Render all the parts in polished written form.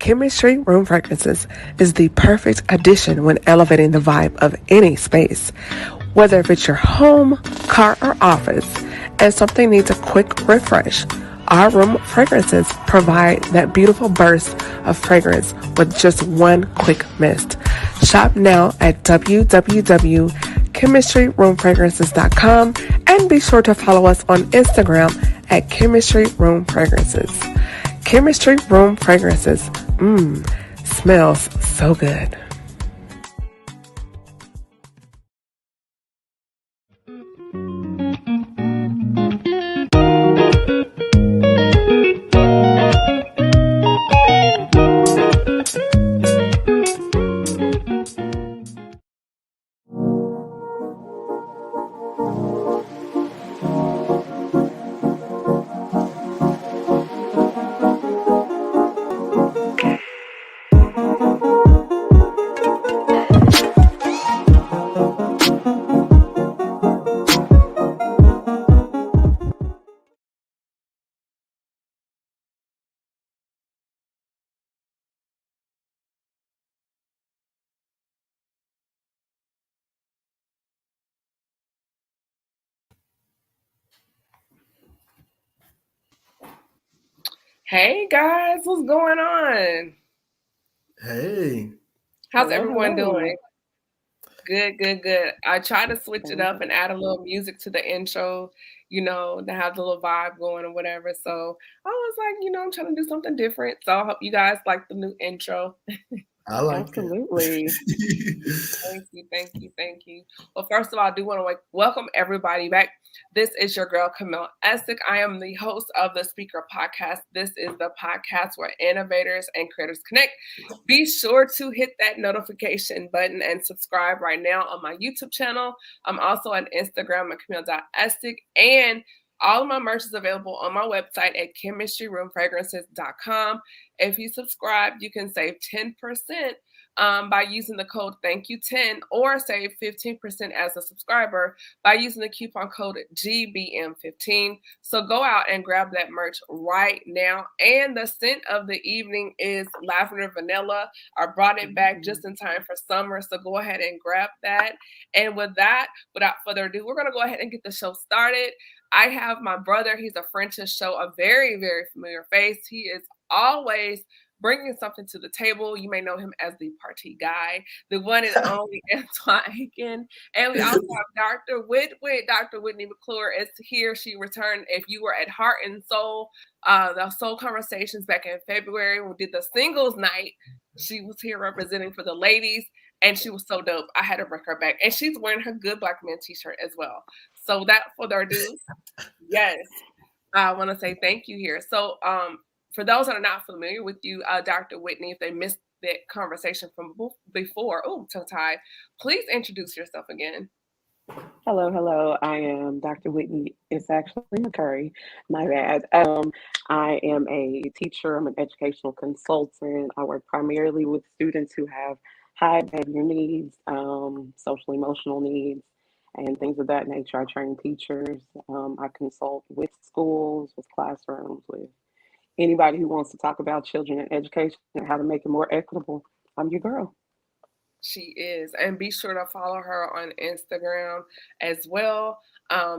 Chemistry Room Fragrances is the perfect addition when elevating the vibe of any space. Whether if it's your home, car, or office, and something needs a quick refresh, our room fragrances provide that beautiful burst of fragrance with just one quick mist. Shop now at www.chemistryroomfragrances.com and be sure to follow us on Instagram at Chemistry Room Fragrances. Chemistry Room Fragrances. Smells so good. Hey guys, what's going on? Hey. How's everyone doing? Good. I try to switch it up Good. and add a little music to the intro, to have the little vibe going or whatever. So I was like, I'm trying to do something different. So I hope you guys like the new intro. I like Absolutely. Thank you. Well, first of all, I do want to welcome everybody back. This is your girl, Camille Essick. I am the host of the Speaker Podcast. This is the podcast where innovators and creators connect. Be sure to hit that notification button and subscribe right now on my YouTube channel. I'm also on Instagram at Camille.Essick, and all of my merch is available on my website at chemistryroomfragrances.com. If you subscribe, you can save 10% by using the code THANK YOU10, or save 15% as a subscriber by using the coupon code GBM15. So go out and grab that merch right now. And the scent of the evening is lavender vanilla. I brought it back just in time for summer, so go ahead and grab that. And with that, without further ado, we're going to go ahead and get the show started. I have my brother. He's a friend to the show, a very, very familiar face. He is always bringing something to the table. You may know him as the party guy, the one and only Antwan Aiken. And we also have Dr. Whitney McClure is here. She returned. If you were at Heart and Soul, the Soul Conversations back in February, we did the singles night. She was here representing for the ladies, and she was so dope. I had to bring her back. And she's wearing her Good Black Men t-shirt as well. So without further ado, yes, I want to say thank you here. So for those that are not familiar with you, Dr. Whitney, if they missed that conversation from before, tongue tied, please introduce yourself again. Hello. I am Dr. Whitney. It's actually McCurry. My bad. I am a teacher. I'm an educational consultant. I work primarily with students who have high behavior needs, social emotional needs, and things of that nature. I train teachers. I consult with schools, with classrooms, with anybody who wants to talk about children and education and how to make it more equitable. I'm your girl. She is. And be sure to follow her on Instagram as well.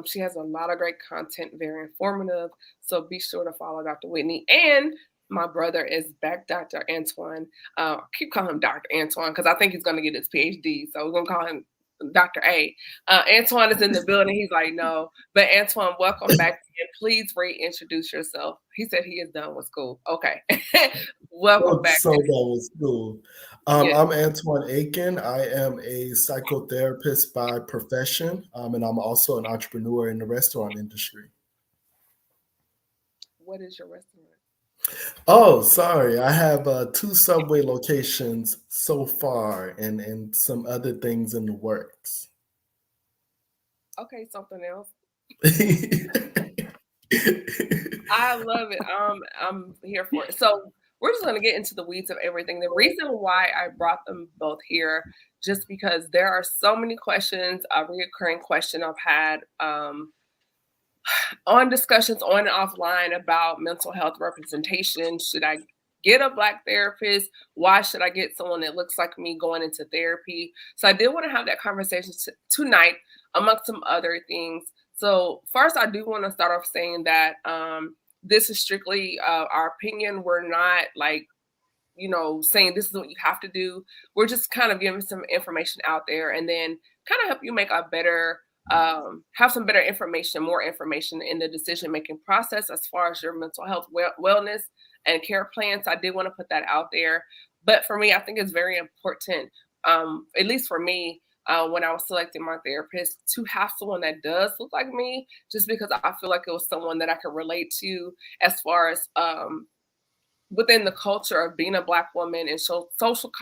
She has a lot of great content, very informative. So be sure to follow Dr. Whitney. And my brother is back, Dr. Antwan. I keep calling him Dr. Antwan because I think he's going to get his PhD. So we're going to call him Dr. A. Antwan is in the building. He's like, no. But Antwan, welcome back. And please reintroduce yourself. He said he is done with school. Okay. Welcome back. So done with school. I'm Antwan Aiken. I am a psychotherapist by profession, and I'm also an entrepreneur in the restaurant industry. What is your restaurant? Oh, sorry. I have 2 Subway locations so far, and some other things in the works. Okay, something else. I love it. I'm here for it. So we're just going to get into the weeds of everything. The reason why I brought them both here, just because there are so many questions, a reoccurring question I've had on discussions on and offline about mental health representation. Should I get a Black therapist? Why should I get someone that looks like me going into therapy? So I did want to have that conversation tonight, amongst some other things. So first, I do want to start off saying that this is strictly our opinion. We're not like, saying this is what you have to do. We're just kind of giving some information out there, and then kind of help you make a better, have some better information, more information in the decision-making process as far as your mental health, wellness, and care plans. I did want to put that out there. But for me, I think it's very important, at least for me, when I was selecting my therapist, to have someone that does look like me, just because I feel like it was someone that I could relate to as far as within the culture of being a Black woman and social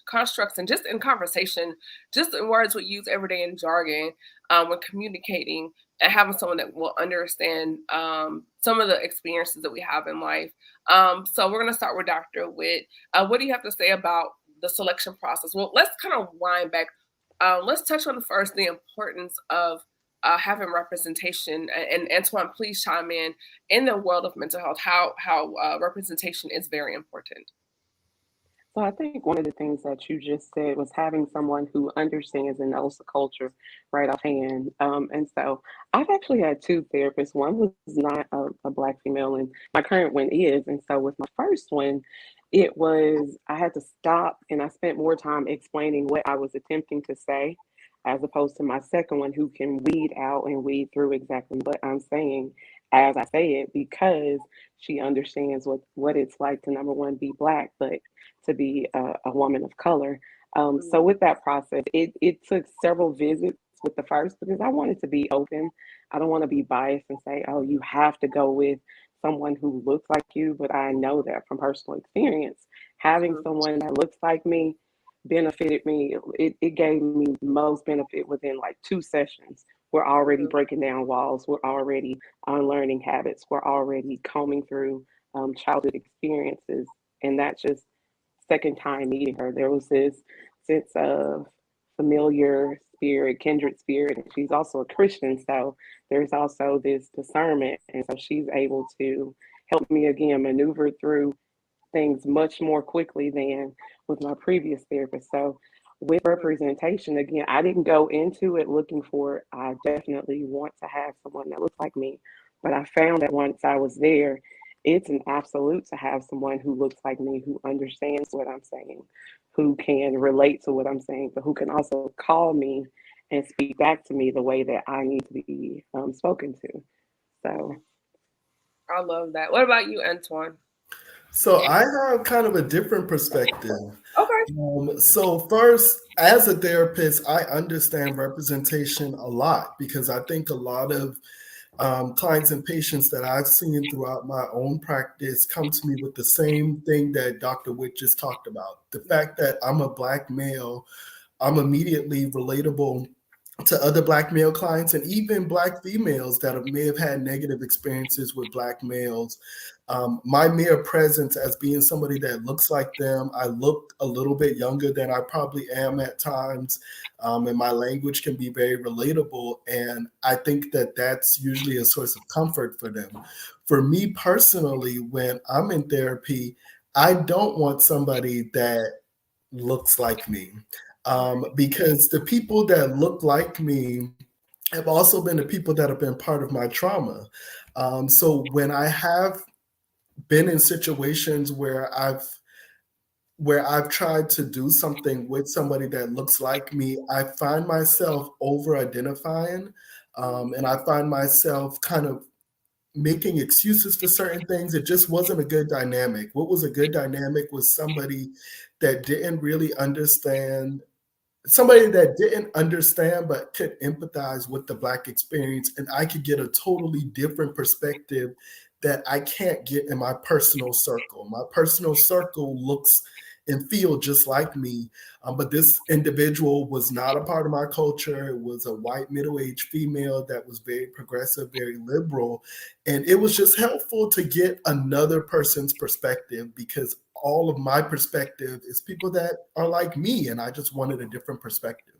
constructs, and just in conversation, just in words we use every day in jargon, when communicating, and having someone that will understand some of the experiences that we have in life. So we're going to start with Dr. Witt. What do you have to say about the selection process? Well, let's kind of wind back. Let's touch on first the importance of having representation, and Antwan, please chime in the world of mental health, how representation is very important. So I think one of the things that you just said was having someone who understands and knows the culture right offhand. And so I've actually had two therapists. One was not a Black female, and my current one is. And so with my first one, I had to stop and I spent more time explaining what I was attempting to say, as opposed to my second one, who can weed out and weed through exactly what I'm saying as I say it, because she understands what it's like to, number one, be Black, but to be a woman of color. So with that process, it took several visits with the first, because I wanted to be open. I don't want to be biased and say, oh, you have to go with someone who looks like you. But I know that from personal experience, having someone that looks like me benefited me. It gave me most benefit within like 2 sessions. We're already breaking down walls. We're already unlearning habits. We're already combing through childhood experiences. And that's just second time meeting her. There was this sense of familiar spirit, kindred spirit. And she's also a Christian. So there's also this discernment. And so she's able to help me again maneuver through things much more quickly than with my previous therapist. So with representation, again, I didn't go into it looking for, I definitely want to have someone that looks like me. But I found that once I was there, it's an absolute to have someone who looks like me, who understands what I'm saying, who can relate to what I'm saying, but who can also call me and speak back to me the way that I need to be spoken to. So I love that. What about you, Antwan? So I have kind of a different perspective. Okay. So first, as a therapist, I understand representation a lot, because I think a lot of clients and patients that I've seen throughout my own practice come to me with the same thing that Dr. Witt just talked about. The fact that I'm a Black male, I'm immediately relatable to other Black male clients, and even Black females that may have had negative experiences with Black males. My mere presence as being somebody that looks like them, I look a little bit younger than I probably am at times, and my language can be very relatable. And I think that that's usually a source of comfort for them. For me personally, when I'm in therapy, I don't want somebody that looks like me, because the people that look like me have also been the people that have been part of my trauma. So when I have been in situations where I've tried to do something with somebody that looks like me, I find myself over identifying, and I find myself kind of making excuses for certain things. It just wasn't a good dynamic. What was a good dynamic was that didn't really understand somebody that didn't understand but could empathize with the Black experience, and I could get a totally different perspective that I can't get in my personal circle. My personal circle looks and feel just like me, but this individual was not a part of my culture. It was a white middle-aged female that was very progressive, very liberal, and it was just helpful to get another person's perspective, because all of my perspective is people that are like me, and I just wanted a different perspective.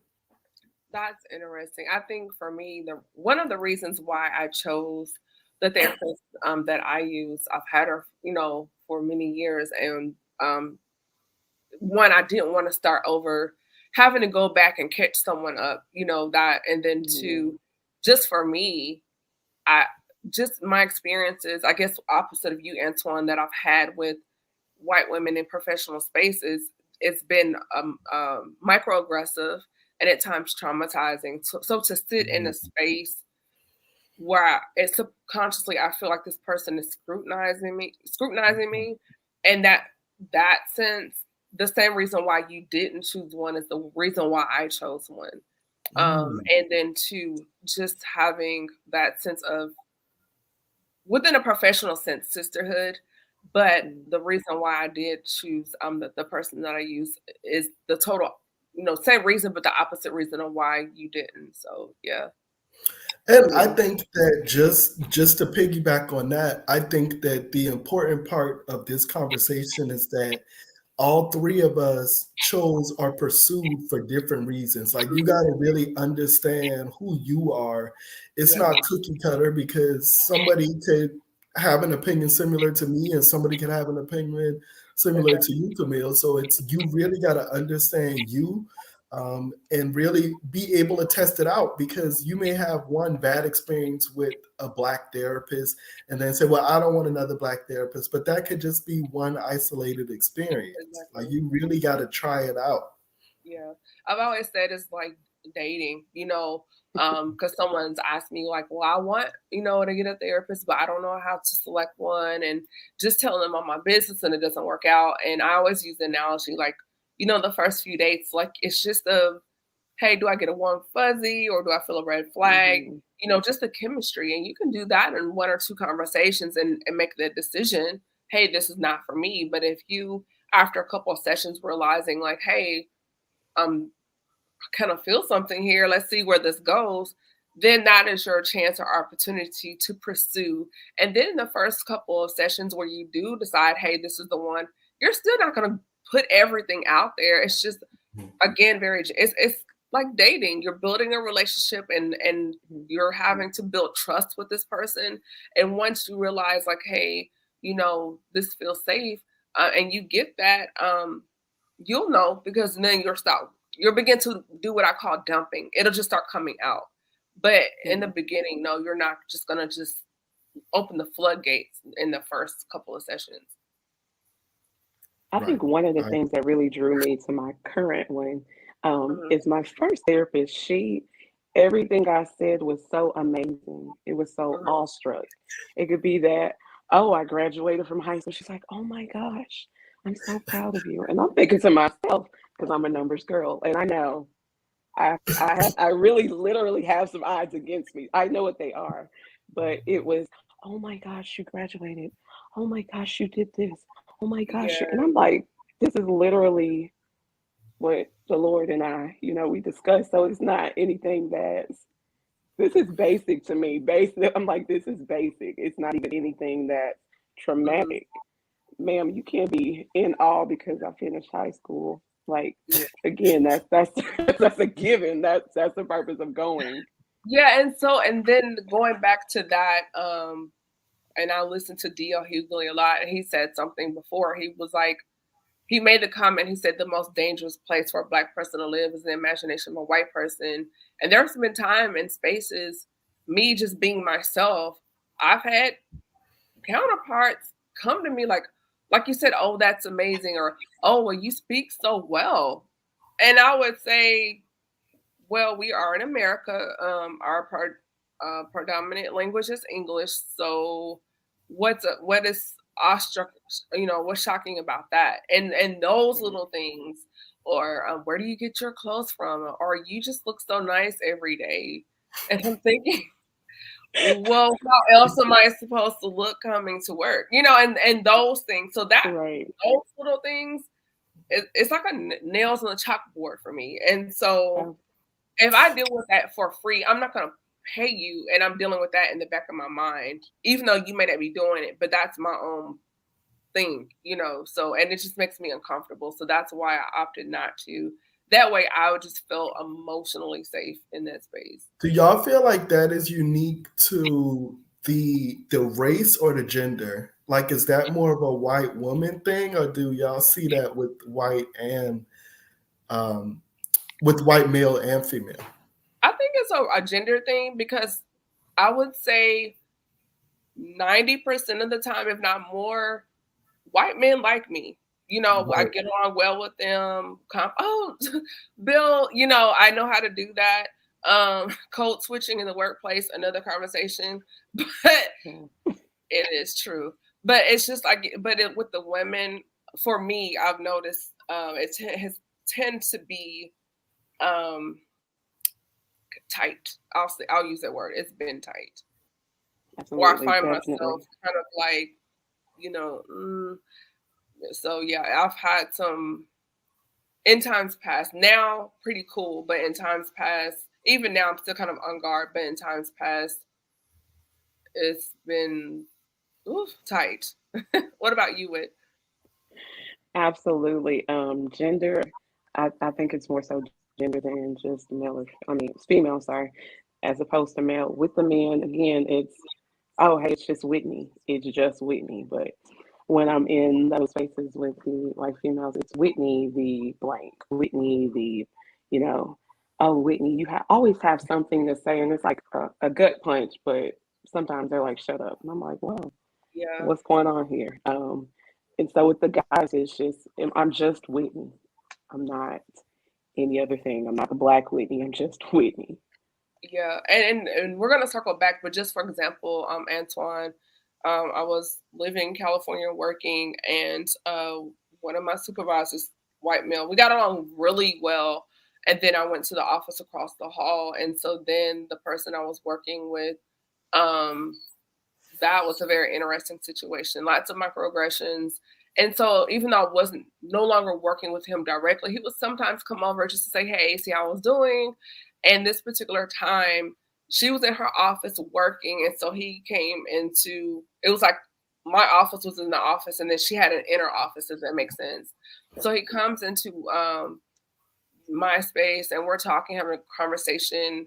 That's interesting. I think for me, one of the reasons why I chose the therapist that I use, I've had her, for many years, and one, I didn't want to start over, having to go back and catch someone up, that, and then two, just for me, I just my experiences, I guess opposite of you, Antwan, that I've had with white women in professional spaces, it's been microaggressive and at times traumatizing. So to sit in a space where it's subconsciously, I feel like this person is scrutinizing me, and that sense, the same reason why you didn't choose one is the reason why I chose one. And then two, just having that sense of, within a professional sense, sisterhood. But the reason why I did choose the person that I use is the total, same reason, but the opposite reason of why you didn't. So yeah. And I think that just to piggyback on that, I think that the important part of this conversation is that all three of us chose or pursued for different reasons. Like, you got to really understand who you are. It's not cookie cutter, because somebody could have an opinion similar to me and somebody could have an opinion similar to you, Camille. So you really got to understand you, and really be able to test it out, because you may have one bad experience with a Black therapist and then say, well, I don't want another Black therapist, but that could just be one isolated experience. Exactly. Like, you really got to try it out. Yeah. I've always said it's like dating, because someone's asked me like, well, I want, to get a therapist, but I don't know how to select one, and just telling them all my business and it doesn't work out. And I always use the analogy, like, the first few dates, like, it's just hey, do I get a warm fuzzy or do I feel a red flag? Just the chemistry. And you can do that in one or two conversations and make the decision, hey, this is not for me. But if you, after a couple of sessions, realizing like, hey, I kind of feel something here, let's see where this goes, then that is your chance or opportunity to pursue. And then in the first couple of sessions where you do decide, hey, this is the one, you're still not going to put everything out there. It's just, again, it's like dating. You're building a relationship, and you're having to build trust with this person. And once you realize like, hey, this feels safe, and you get that, you'll know, because then you'll begin to do what I call dumping. It'll just start coming out. But in the beginning, no, you're not just going to just open the floodgates in the first couple of sessions. I think one of the things that really drew me to my current one is my first therapist. Everything I said was so amazing. It was so awestruck. It could be that, oh, I graduated from high school. She's like, oh my gosh, I'm so proud of you. And I'm thinking to myself, because I'm a numbers girl, and I know I really literally have some odds against me. I know what they are, but it was, oh my gosh, you graduated. Oh my gosh, you did this. Oh my gosh. And I'm like, this is literally what the Lord and I, we discussed. So it's not anything this is basic to me. I'm like, this is basic. It's not even anything that's traumatic. Ma'am, you can't be in awe because I finished high school. Like, again, that's that's a given. That's the purpose of going. Yeah, and then going back to that, and I listened to D.L. Hughley a lot, and he said something before. He was like, he made the comment, he said the most dangerous place for a Black person to live is the imagination of a white person. And there's been time and spaces, me just being myself, I've had counterparts come to me like you said, oh, that's amazing, or, oh, well, you speak so well. And I would say, well, we are in America. Our predominant language is English. So what is awestruck, what's shocking about that? And those little things, or where do you get your clothes from? Or you just look so nice every day. And I'm thinking, well, how else am I supposed to look coming to work? And those things. So that those little things, it's like nails on the chalkboard for me. And so if I deal with that for free, I'm not going to pay you, and I'm dealing with that in the back of my mind, even though you may not be doing it, but that's my own thing, so, and it just makes me uncomfortable. So that's why I opted not to. That way I would just feel emotionally safe in that space. Do y'all feel like that is unique to the race or the gender? Like, is that more of a white woman thing, or do y'all see that with um, white male and female? I think it's a gender thing because I would say 90% of the time, if not more, white men like me. You know, I Right. get along well with them. Oh, Bill, you know, I know how to do that. Code switching in the workplace, another conversation, but Yeah. it is true. But it's just like, with the women, for me, I've noticed has tend to be um, tight. I'll use that word. It's been tight. Or I Absolutely, find definitely. myself kind of like, you know, so yeah, I've had some in times past. Now, pretty cool, but in times past, even now, I'm still kind of on guard. But in times past, it's been tight. What about you, Whit? Absolutely. Gender, I think it's more so gender than just male, I mean, it's female, sorry, as opposed to male. With the men, again, it's, oh, hey, it's just Whitney. It's just Whitney. But when I'm in those spaces with the like females, it's Whitney the blank, Whitney the, you know, oh, Whitney, you always have something to say. And it's like a gut punch, but sometimes they're like, shut up. And I'm like, whoa, Yeah, what's going on here? And so with the guys, it's just I'm just Whitney. I'm not any other thing. I'm not the Black Whitney. I'm just Whitney. yeah, and we're gonna circle back, but just for example, Antwan, I was living in California working, and one of my supervisors, white male, we got along really well, and then I went to the office across the hall, and so then the person I was working with, um, that was a very interesting situation. Lots of microaggressions. And so even though I wasn't no longer working with him directly, he would sometimes come over just to say, hey, see how I was doing. And this particular time, she was in her office working. And so he came into it was like my office was in the office, and then she had an inner office, if that makes sense. So he comes into my space, and we're talking, having a conversation,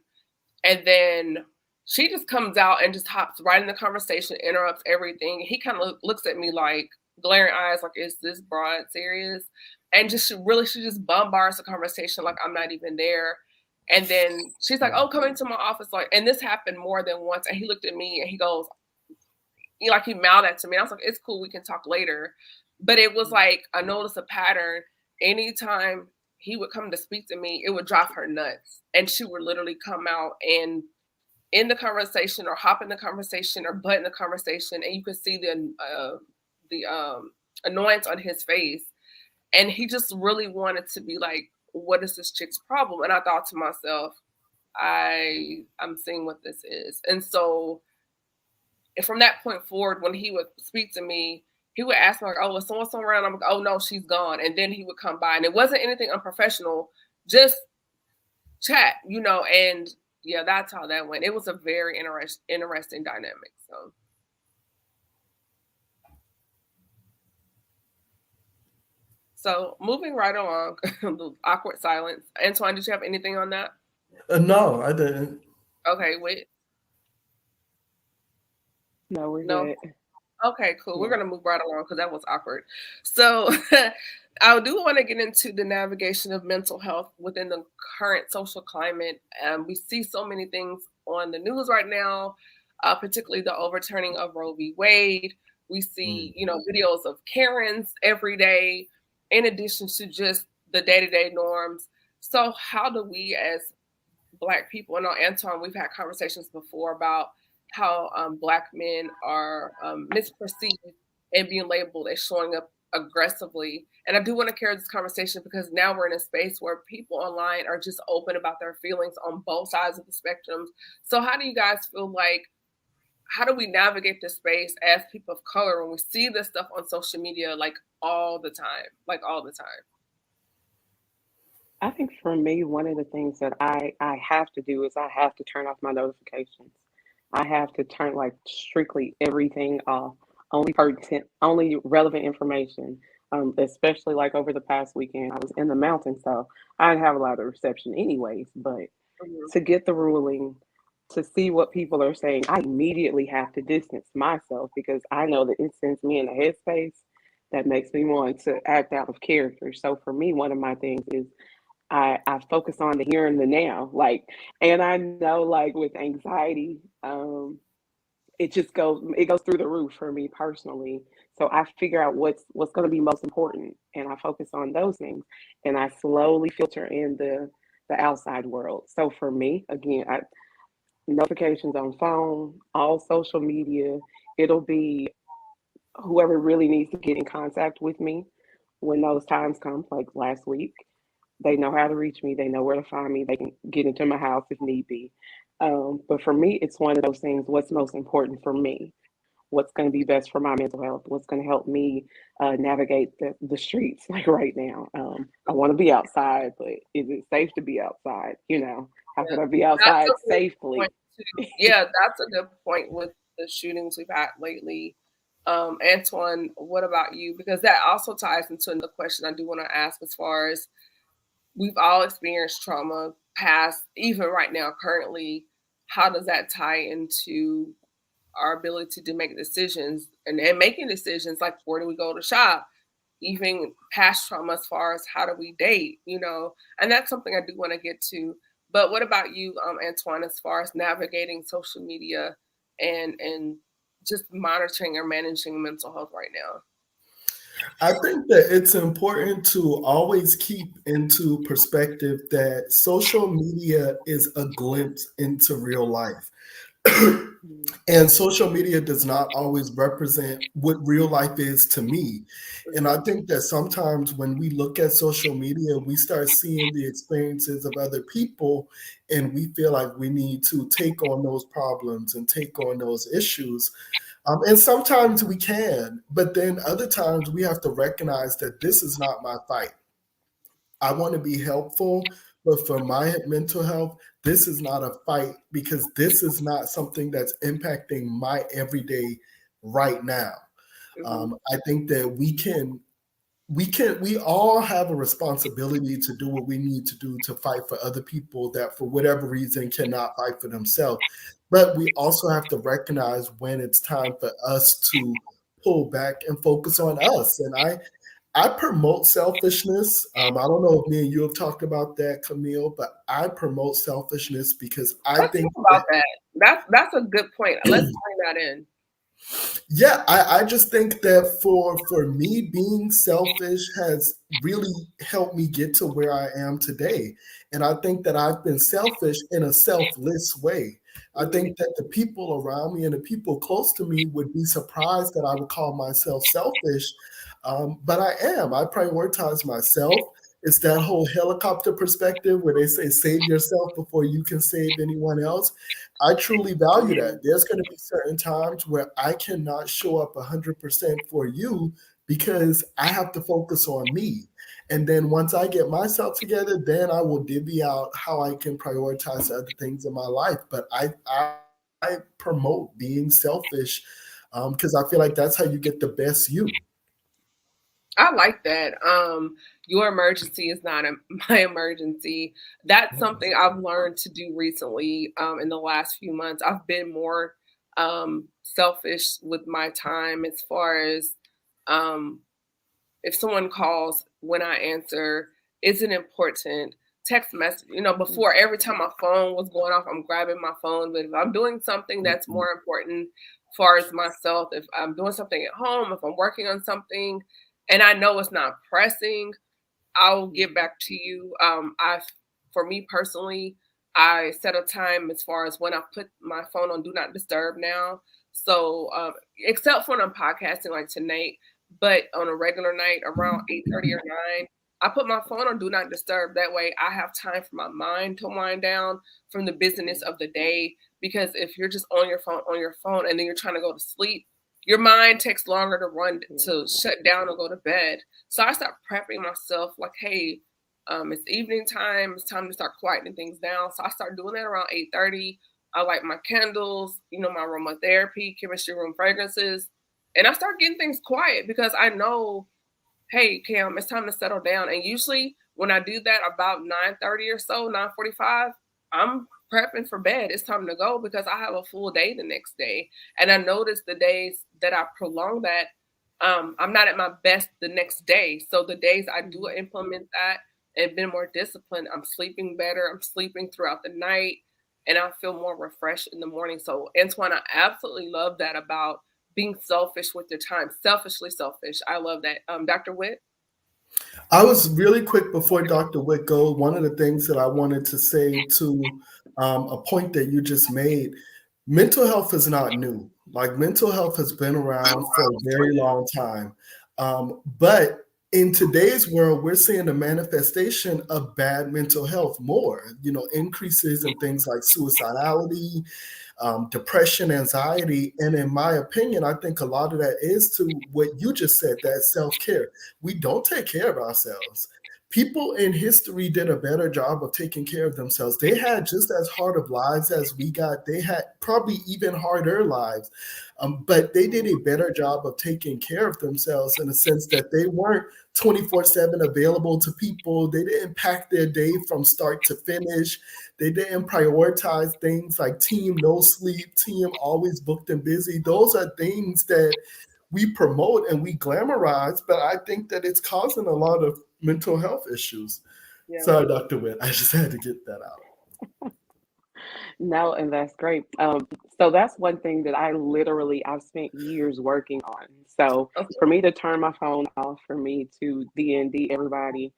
and then she just comes out and just hops right in the conversation, interrupts everything. He kind of looks at me like glaring eyes, like, is this broad serious? And just she just bombards the conversation like I'm not even there. And then she's like, oh, come into my office. Like, and this happened more than once. And he looked at me and he goes, he mouthed that to me. I was like, it's cool, we can talk later. But it was like, I noticed a pattern. Anytime he would come to speak to me, it would drive her nuts. And she would literally come out and in the conversation or hop in the conversation or butt in the conversation, and you could see the annoyance on his face. And he just really wanted to be like, what is this chick's problem? And I thought to myself, I'm seeing what this is. And so from that point forward, when he would speak to me, he would ask me like, oh, is someone around? I'm like, oh no, she's gone. And then he would come by, and it wasn't anything unprofessional, just chat, and yeah, that's how that went. It was a very interesting dynamic. So moving right along, the awkward silence. Antwan, did you have anything on that? No, I didn't. Okay, wait. No, we're No. good. Okay, cool. We're Yeah. gonna move right along because that was awkward. So I do want to get into the navigation of mental health within the current social climate. We see so many things on the news right now, particularly the overturning of Roe v. Wade. We see, videos of Karens every day, in addition to just the day-to-day norms. So how do we as Black people, and Antwan, we've had conversations before about how Black men are misperceived and being labeled as showing up aggressively. And I do want to carry this conversation because now we're in a space where people online are just open about their feelings on both sides of the spectrum. So how do you guys feel like, how do we navigate this space as people of color when we see this stuff on social media like all the time, I think for me, one of the things that I have to do is I have to turn off my notifications. I have to turn like strictly everything off. Only pertinent, only relevant information. Especially like over the past weekend, I was in the mountains, so I didn't have a lot of reception anyways. But Mhm. to get the ruling, to see what people are saying, I immediately have to distance myself because I know that it sends me in a headspace that makes me want to act out of character. So for me, one of my things is I focus on the here and the now. Like, and I know like with anxiety, it goes through the roof for me personally. So I figure out what's going to be most important, and I focus on those things, and I slowly filter in the outside world. So for me, again, notifications on phone, all social media, it'll be whoever really needs to get in contact with me when those times come, like last week. They know how to reach me. They know where to find me. They can get into my house if need be. But for me, it's one of those things. What's most important for me? What's going to be best for my mental health? What's going to help me navigate the streets like right now? I want to be outside, but is it safe to be outside? How Yeah, can I be that's outside a good safely? point too. Yeah, that's a good point with the shootings we've had lately. Antwan, what about you? Because that also ties into the question I do want to ask as far as we've all experienced trauma, past, even right now, currently. How does that tie into our ability to make decisions and making decisions like where do we go to shop? Even past trauma as far as how do we date, and that's something I do want to get to. But what about you, Antoine, as far as navigating social media and just monitoring or managing mental health right now? I think that it's important to always keep into perspective that social media is a glimpse into real life. Mhm. And social media does not always represent what real life is to me. And I think that sometimes when we look at social media, we start seeing the experiences of other people and we feel like we need to take on those problems and take on those issues. And sometimes we can, but then other times we have to recognize that this is not my fight. I want to be helpful, but for my mental health, this is not a fight because this is not something that's impacting my everyday right now. Mhm. I think that we all have a responsibility to do what we need to do to fight for other people that for whatever reason cannot fight for themselves. But we also have to recognize when it's time for us to pull back and focus on us. And I promote selfishness. I don't know if me and you have talked about that, Camille, but I promote selfishness because I Let's think talk about that. That's a good point. Let's bring that in. yeah, I just think that for me, being selfish has really helped me get to where I am today. And I think that I've been selfish in a selfless way. I Mhm. think that the people around me and the people close to me would be surprised that I would call myself selfish. But I am. I prioritize myself. It's that whole helicopter perspective where they say save yourself before you can save anyone else. I truly value that. There's going to be certain times where I cannot show up 100% for you because I have to focus on me. And then once I get myself together, then I will divvy out how I can prioritize other things in my life. But I promote being selfish because I feel like that's how you get the best you. I like that. Your emergency is not my emergency. That's something I've learned to do recently. In the last few months, I've been more selfish with my time as far as um, if someone calls, when I answer, is it important? Text message, before every time my phone was going off, I'm grabbing my phone. But if I'm doing something that's more important as far as myself, if I'm doing something at home, if I'm working on something and I know it's not pressing, I'll get back to you. For me personally, I set a time as far as when I put my phone on do not disturb now. So, except for when I'm podcasting like tonight, but on a regular night around 8:30 or 9, I put my phone on do not disturb. That way I have time for my mind to wind down from the busyness of the day. Because if you're just on your phone, and then you're trying to go to sleep, your mind takes longer to run to shut down or go to bed. So I start prepping myself like, hey, it's evening time. It's time to start quieting things down. So I start doing that around 8:30. I light my candles, my aromatherapy, chemistry room fragrances, and I start getting things quiet because I know, hey, Cam, it's time to settle down. And usually when I do that about 9:30 or so, 9:45, I'm prepping for bed. It's time to go because I have a full day the next day. And I notice the days that I prolong that, I'm not at my best the next day. So the days I do implement that and been more disciplined, I'm sleeping better. I'm sleeping throughout the night and I feel more refreshed in the morning. So Antwan, I absolutely love that about being selfish with your time, selfishly selfish. I love that. Dr. Witt? I was really quick before Dr. Witt goes. One of the things that I wanted to say to a point that you just made, mental health is not new. Like mental health has been around for a very long time. But in today's world, we're seeing the manifestation of bad mental health more, increases in things like suicidality, depression, anxiety. And in my opinion, I think a lot of that is to what you just said, that self-care. We don't take care of ourselves. People in history did a better job of taking care of themselves. They had just as hard of lives as we got. They had probably even harder lives, but they did a better job of taking care of themselves in the sense that they weren't 24/7 available to people. They didn't pack their day from start to finish. They didn't prioritize things like team no sleep, team always booked and busy. Those are things that we promote and we glamorize, but I think that it's causing a lot of mental health issues. Yeah. Sorry, Dr. Witt, I just had to get that out. No, and that's great. So that's one thing that I've spent years working on. So Okay. for me to turn my phone off, for me to DND everybody,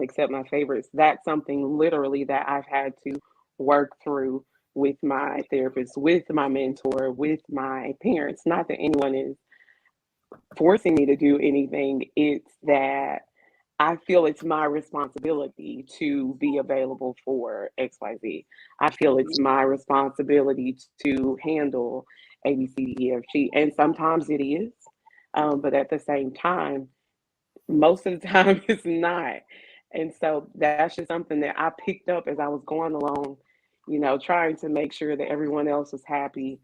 except my favorites, that's something literally that I've had to work through with my therapist, with my mentor, with my parents. Not that anyone is forcing me to do anything. It's that I feel it's my responsibility to be available for XYZ. I feel it's my responsibility to handle A, B, C, D, E, F, G. And sometimes it is. But at the same time, most of the time it's not. And so that's just something that I picked up as I was going along, trying to make sure that everyone else was happy.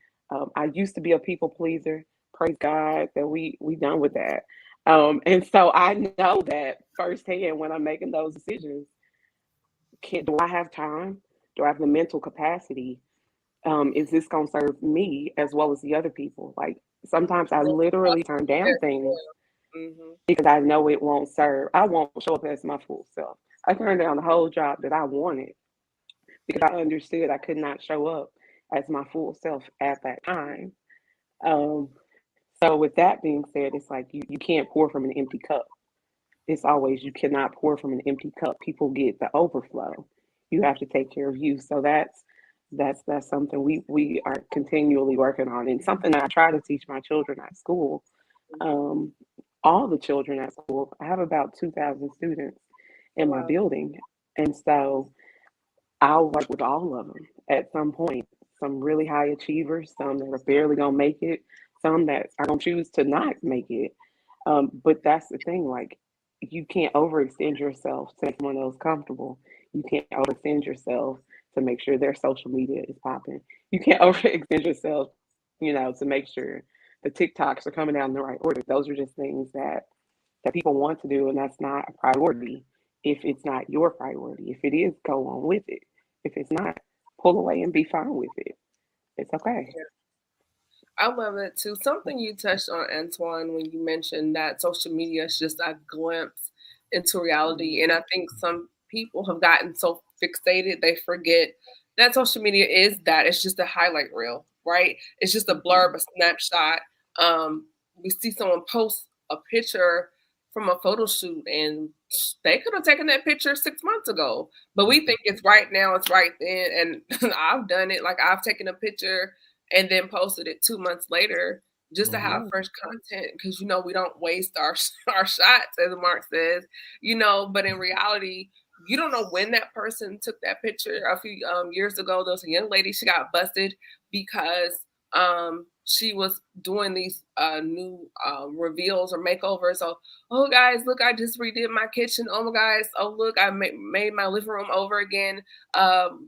I used to be a people pleaser. Praise God that we done with that. And so I know that firsthand when I'm making those decisions. Do I have time? Do I have the mental capacity? Is this going to serve me as well as the other people? Like sometimes I literally turn down things Mm-hmm. because I know it won't serve. I won't show up as my full self. I turned down the whole job that I wanted because I understood I could not show up as my full self at that time. Um, so with that being said, it's like you can't pour from an empty cup. It's always you cannot pour from an empty cup. People get the overflow. You have to take care of you. So that's something we are continually working on, and something that I try to teach my children at school. Um, all the children at school. I have about 2,000 students in my Wow. building, and so I'll work with all of them at some point. Some really high achievers, some that are barely gonna make it, some that are gonna choose to not make it. But that's the thing, like you can't overextend yourself to make someone else comfortable. You can't overextend yourself to make sure their social media is popping. You can't overextend yourself, to make sure the TikToks are coming out in the right order. Those are just things that people want to do, and that's not a priority if it's not your priority. If it is, go on with it. If it's not, pull away and be fine with it. It's okay. I love it too. Something you touched on, Antwan, when you mentioned that social media is just a glimpse into reality. And I think some people have gotten so fixated, they forget that social media is that. It's just a highlight reel, right? It's just a blurb, a snapshot. We see someone post a picture from a photo shoot and they could have taken that picture 6 months ago. But we think it's right now, it's right then. And I've done it. Like I've taken a picture and then posted it 2 months later just to have fresh content because we don't waste our our shots, as Mark says, but in reality you don't know when that person took that picture. A few years ago there was a young lady, she got busted because she was doing these new reveals or makeovers. So, oh guys, look, I just redid my kitchen. Oh my guys, oh look, I made my living room over again,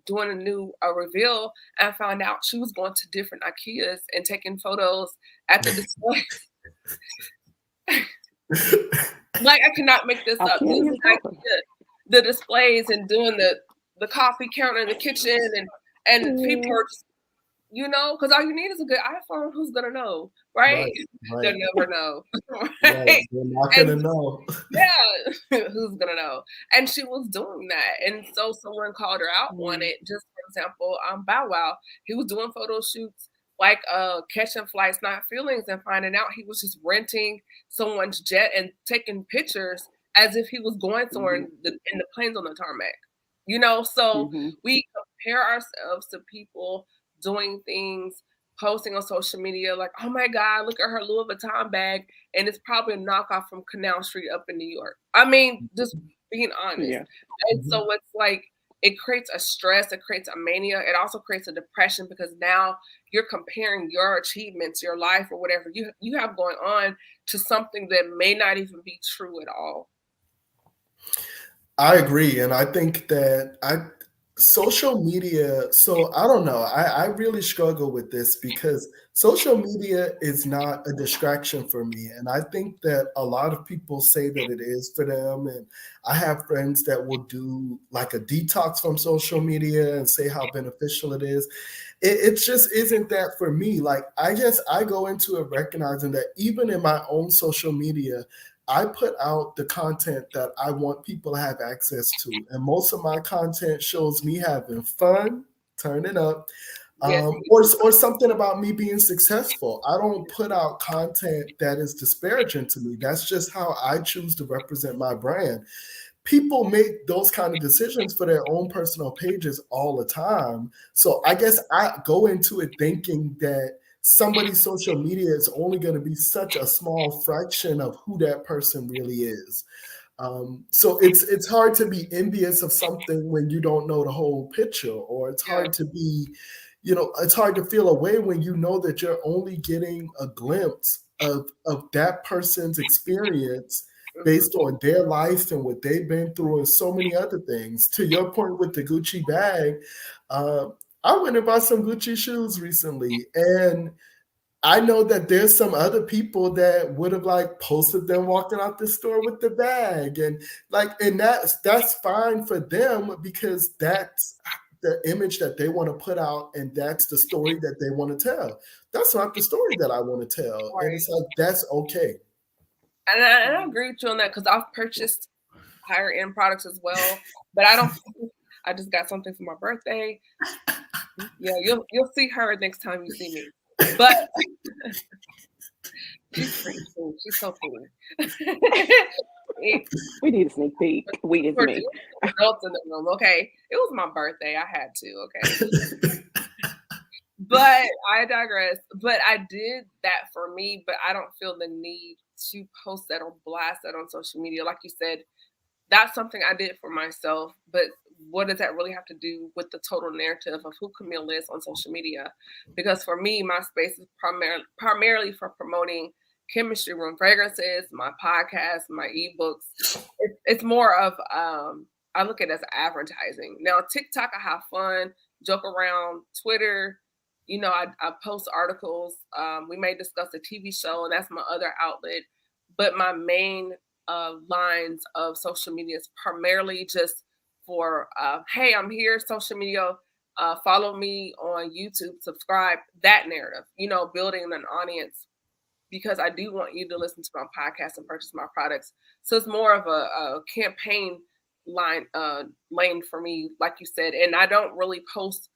doing a new reveal. And I found out she was going to different IKEAs and taking photos at the display. Like I cannot make this up. IKEA Using is popping. IKEA, the displays and doing the coffee counter in the kitchen and And people are just, because all you need is a good iPhone. Who's gonna know, right? They'll never know. Right. They're not gonna know. Yeah, who's gonna know? And she was doing that, and so someone called her out on it. Just for example, Bow Wow, he was doing photo shoots like catching flights, not feelings, and finding out he was just renting someone's jet and taking pictures as if he was going somewhere in the planes on the tarmac. So we compare ourselves to people doing things, posting on social media like, oh my God, look at her Louis Vuitton bag. And it's probably a knockoff from Canal Street up in New York. I mean, just being honest. Yeah. And so it's like, it creates a stress, it creates a mania. It also creates a depression because now you're comparing your achievements, your life, or whatever you have going on to something that may not even be true at all. I agree. And I think that social media, so I don't know, I really struggle with this because social media is not a distraction for me. And I think that a lot of people say that it is for them. And I have friends that will do like a detox from social media and say how beneficial it is. It just isn't that for me. Like, I go into it recognizing that even in my own social media, I put out the content that I want people to have access to. And most of my content shows me having fun, turning up, or something about me being successful. I don't put out content that is disparaging to me. That's just how I choose to represent my brand. People make those kind of decisions for their own personal pages all the time. So I guess I go into it thinking that somebody's social media is only going to be such a small fraction of who that person really is. So it's hard to be envious of something when you don't know the whole picture, or it's hard to be, it's hard to feel a way when you know that you're only getting a glimpse of that person's experience based on their life and what they've been through and so many other things. To your point with the Gucci bag, I went and bought some Gucci shoes recently, and I know that there's some other people that would have like posted them walking out the store with the bag, and that's fine for them because that's the image that they want to put out, and that's the story that they want to tell. That's not the story that I want to tell, and it's like that's okay. And I agree with you on that because I've purchased higher end products as well, but I don't. I just got something for my birthday. Yeah, you'll see her next time you see me. But she's pretty cool. She's so cool. We need a sneak peek. We is me. Adults in the room. Okay, it was my birthday. I had to. Okay. But I digress. But I did that for me, but I don't feel the need to post that or blast that on social media. Like you said, that's something I did for myself. But what does that really have to do with the total narrative of who Camille is on social media? Because for me, my space is primarily for promoting Chemistry Room Fragrances, my podcast, my ebooks. It's more of, I look at it as advertising. Now, TikTok, I have fun, joke around. Twitter, I post articles. We may discuss a TV show, and that's my other outlet. But my main lines of social media is primarily just for, hey, I'm here, social media, follow me on YouTube, subscribe, that narrative, building an audience, because I do want you to listen to my podcast and purchase my products. So it's more of a campaign lane for me, like you said. And I don't really post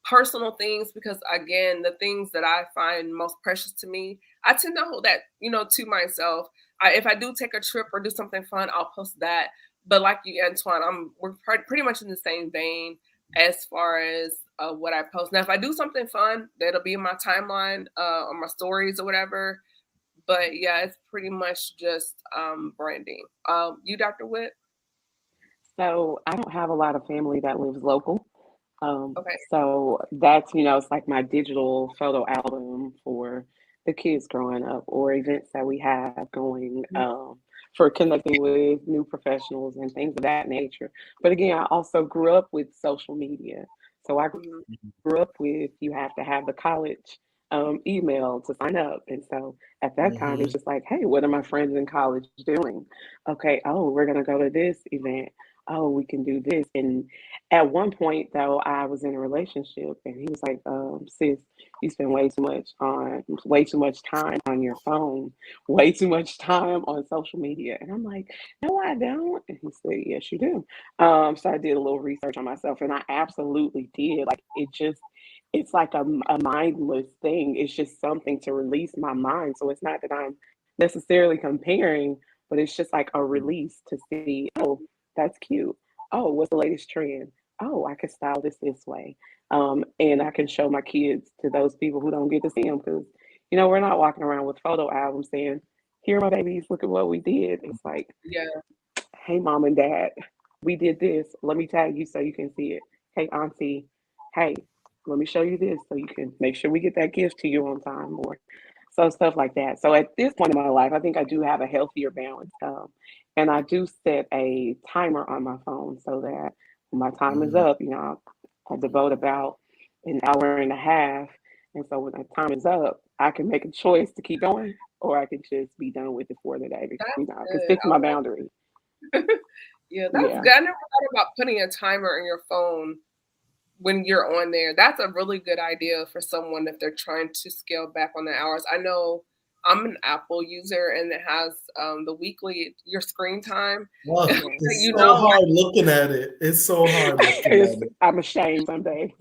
personal things because, again, the things that I find most precious to me, I tend to hold that, to myself. If I do take a trip or do something fun, I'll post that. But like you, Antwan, we're pretty much in the same vein as far as what I post. Now, if I do something fun, that'll be in my timeline or my stories or whatever. But yeah, it's pretty much just branding. You, Dr. Witt? So I don't have a lot of family that lives local. Okay. So that's, it's like my digital photo album for the kids growing up or events that we have going for connecting with new professionals and things of that nature. But again, I also grew up with social media. So I grew up with, you have to have the college email to sign up. And so at that time, it's just like, hey, what are my friends in college doing? Okay, oh, we're going to go to this event. oh, we can do this. And at one point, though, I was in a relationship, and he was like, sis, you spend way too much time on your phone, way too much time on social media. And I'm like, no, I don't. And he said, yes, you do. So I did a little research on myself, and I absolutely did. Like, it's like a mindless thing. It's just something to release my mind. So it's not that I'm necessarily comparing, but it's just like a release to see, oh, that's cute. Oh, what's the latest trend? Oh, I can style this way. And I can show my kids to those people who don't get to see them because, we're not walking around with photo albums saying, here, my babies, look at what we did. It's like, Yeah, hey, mom and dad, we did this. Let me tag you so you can see it. Hey, auntie, hey, let me show you this so you can make sure we get that gift to you on time, or so stuff like that. So at this point in my life, I think I do have a healthier balance. And I do set a timer on my phone so that when my time is Mhm. up, I devote about an hour and a half. And so when that time is up, I can make a choice to keep going, or I can just be done with it for the day because, that's I can good. stick to my boundary. Yeah, that's Yeah. good. I never thought about putting a timer in your phone when you're on there. That's a really good idea for someone if they're trying to scale back on the hours. I know I'm an Apple user and it has the weekly your screen time. Oh, Yeah. it's You so know, hard looking at it. It's so hard looking at it. I'm ashamed some days.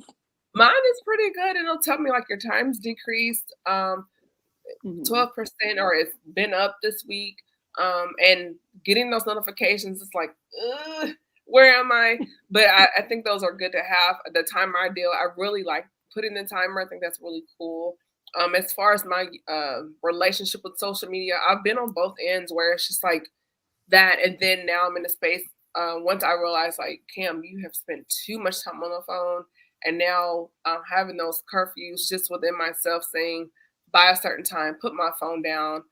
mine is pretty good. It'll tell me like your time's decreased. Mhm. 12% or it's been up this week. And getting those notifications is like, ugh, where am I? But I think those are good to have. The timer ideal, I really like putting the timer. I think that's really cool. As far as my relationship with social media, I've been on both ends where it's just like that. And then now I'm in a space, once I realized, like, Cam, you have spent too much time on the phone. And now having those curfews just within myself saying, by a certain time, put my phone down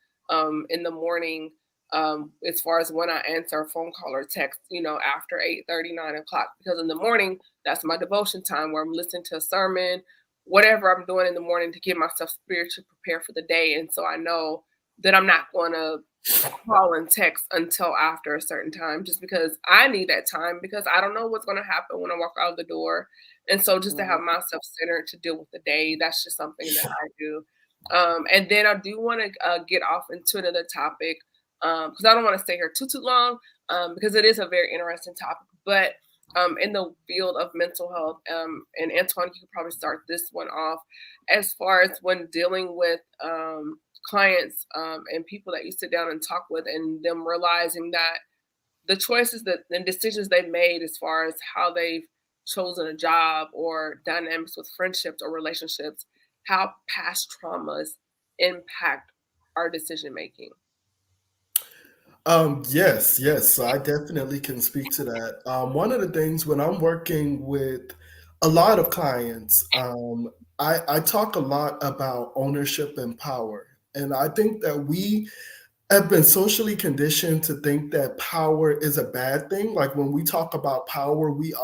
in the morning. As far as when I answer a phone call or text, after 8:30, 9 o'clock, because in the morning, that's my devotion time where I'm listening to a sermon, whatever I'm doing in the morning to get myself spiritually prepared for the day. And so I know that I'm not going to call and text until after a certain time just because I need that time because I don't know what's going to happen when I walk out of the door. And so just to have Right. myself centered to deal with the day, that's just something that I do. And then I do want to get off into another topic because I don't want to stay here too long because it is a very interesting topic. But in the field of mental health, and Antwan, you could probably start this one off as far as when dealing with clients and people that you sit down and talk with, and them realizing that the choices that and decisions they've made as far as how they've chosen a job or dynamics with friendships or relationships, how past traumas impact our decision making. Yes, yes. So I definitely can speak to that. One of the things when I'm working with a lot of clients, I talk a lot about ownership and power. And I think that we have been socially conditioned to think that power is a bad thing. Like when we talk about power, we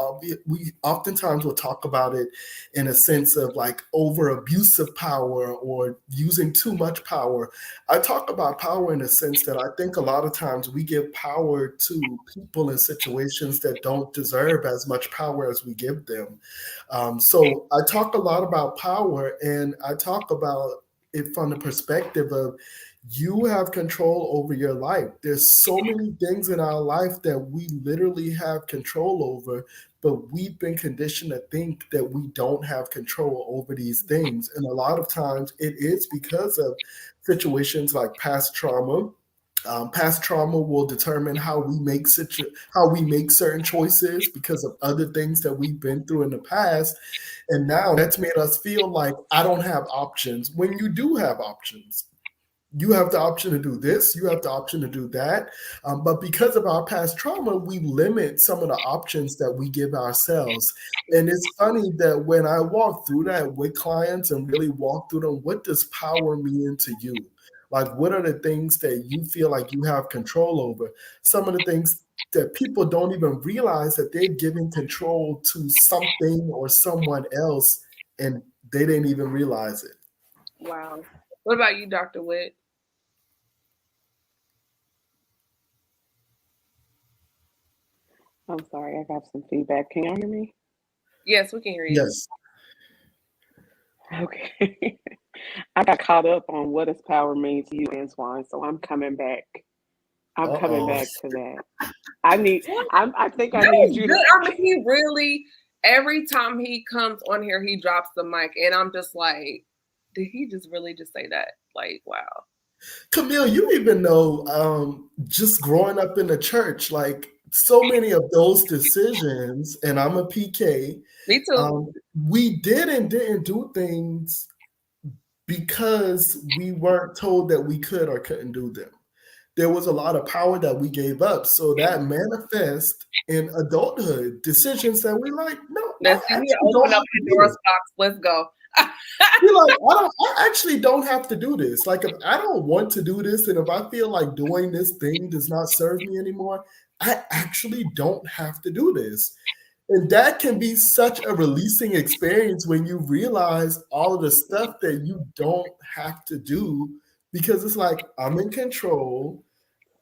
oftentimes will talk about it in a sense of like over abuse of power or using too much power. I talk about power in a sense that I think a lot of times we give power to people in situations that don't deserve as much power as we give them. So I talk a lot about power, and I talk about it from the perspective of you have control over your life. There's so many things in our life that we literally have control over, but we've been conditioned to think that we don't have control over these things. And a lot of times it is because of situations like past trauma. Past trauma will determine how we make certain choices because of other things that we've been through in the past, and now that's made us feel like I don't have options when you do have options. You have the option to do this, you have the option to do that. But because of our past trauma, we limit some of the options that we give ourselves. And it's funny that when I walk through that with clients and really walk through them, what does power mean to you? Like, what are the things that you feel like you have control over? Some of the things that people don't even realize that they're giving control to something or someone else, and they didn't even realize it. Wow. What about you, Dr. Witt? I'm sorry, I got some feedback. Can y'all hear me? Yes, we can hear you. Yes. Okay. I got caught up on what does power mean to you, Antoine. So I'm coming back. I'm coming Uh-oh. back to that. I need. What? I think I That need was you good. to. I mean, he really, every time he comes on here, he drops the mic, and I'm just like, did he just really just say that? Like, wow. Camille, you even know, just growing up in the church, like so many of those decisions, and I'm a PK, Me too. we did and didn't do things because we weren't told that we could or couldn't do them. There was a lot of power that we gave up. So that manifest in adulthood, decisions that we like, no, Now, I see, we actually don't open up have to do Pandora's this. box. Let's go. We're like, I actually don't have to do this. Like, if I don't want to do this, and if I feel like doing this thing does not serve me anymore, I actually don't have to do this. And that can be such a releasing experience when you realize all of the stuff that you don't have to do because it's like, I'm in control.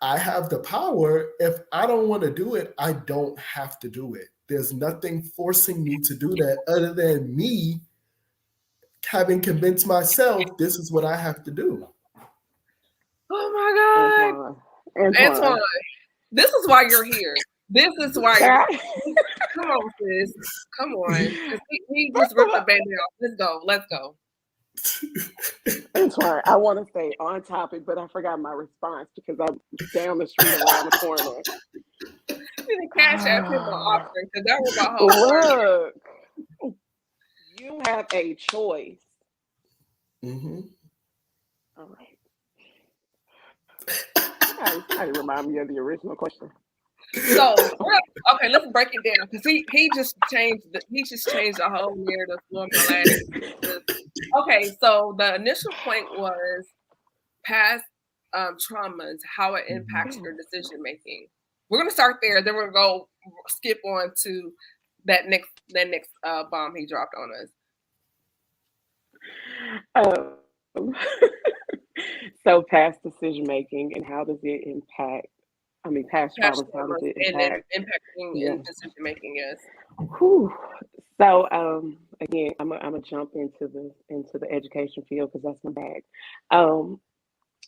I have the power. If I don't want to do it, I don't have to do it. There's nothing forcing me to do that other than me having convinced myself this is what I have to do. Oh Antoine. my God. Antoine, Antoine. this is why you're here. This is why you're God. come on, sis. Come on. 'Cause he just First of ripped the all, band off. Let's go. Let's go. Antoine, I want to stay on topic, but I forgot my response because I'm down the street around the corner. You need to cash app him on offering because that was my whole point. Look, you have a choice. Mm-hmm. All right. Somebody remind me of the original question. So okay, let's break it down because he just changed the whole narrative for my last. Okay, so the initial point was past traumas, how it impacts your decision making. We're gonna start there, then we're gonna go skip on to that next bomb he dropped on us. Um, so past decision making and how does it impact? I mean, past Past traumas. How does traumas it and impact? impacting in Yes. decision making. Yes. Whew. So again, I'm gonna jump into the education field because that's my bag. Um,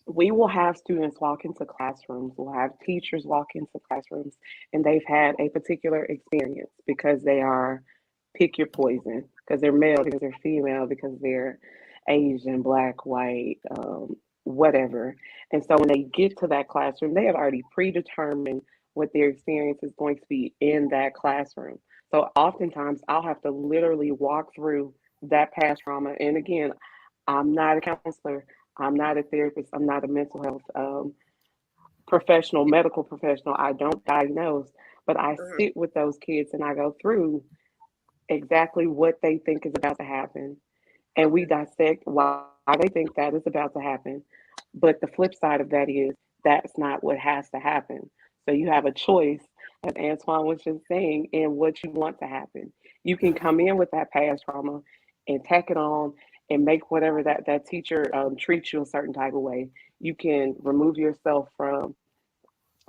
we will have students walk into classrooms, we'll have teachers walk into classrooms, and they've had a particular experience because they are pick your poison, because they're male, because they're female, because they're Asian, black, white, whatever. And so when they get to that classroom, they have already predetermined what their experience is going to be in that classroom. So oftentimes I'll have to literally walk through that past trauma. And again, I'm not a counselor. I'm not a therapist. I'm not a mental health professional, medical professional. I don't diagnose, but I Mhm. sit with those kids and I go through exactly what they think is about to happen. And we dissect why they think that is about to happen. But the flip side of that is that's not what has to happen. So you have a choice, as Antwan was just saying, in what you want to happen. You can come in with that past trauma and tack it on and make whatever that teacher treats you a certain type of way. You can remove yourself from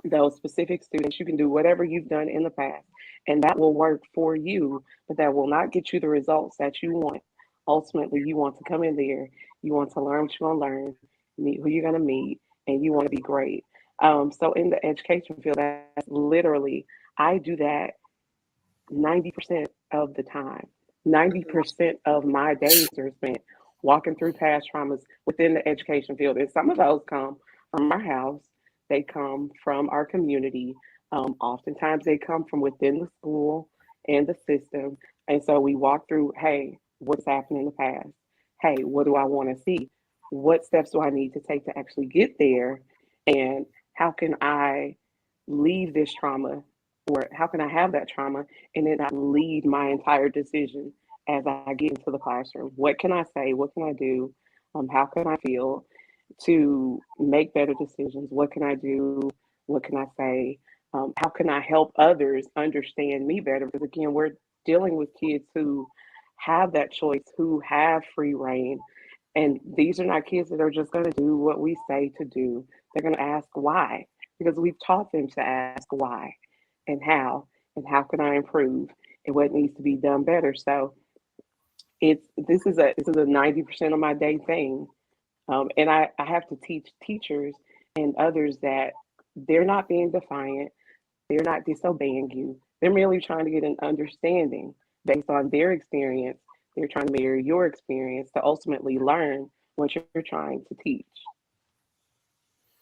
those specific students. You can do whatever you've done in the past, and that will work for you, but that will not get you the results that you want. Ultimately, you want to come in there, you want to learn what you're going to learn, meet who you're going to meet, and you want to be great. So, in the education field, that's literally, I do that 90% of the time. Mhm. 90% of my days are spent walking through past traumas within the education field. And some of those come from our house, they come from our community. Oftentimes, they come from within the school and the system. And so we walk through, hey, what's happened in the past? Hey, what do I want to see? What steps do I need to take to actually get there? And how can I leave this trauma, or how can I have that trauma and then not lead my entire decision as I get into the classroom? What can I say? What can I do? How can I feel to make better decisions? What can I do? What can I say? How can I help others understand me better? Because again, we're dealing with kids who have that choice, who have free reign. And these are not kids that are just going to do what we say to do. They're going to ask why, because we've taught them to ask why and how. and how can I improve and what needs to be done better. So this is a 90% of my day thing. And I have to teach teachers and others that they're not being defiant, they're not disobeying you. They're merely trying to get an understanding based on their experience. They're trying to mirror your experience to ultimately learn what you're trying to teach.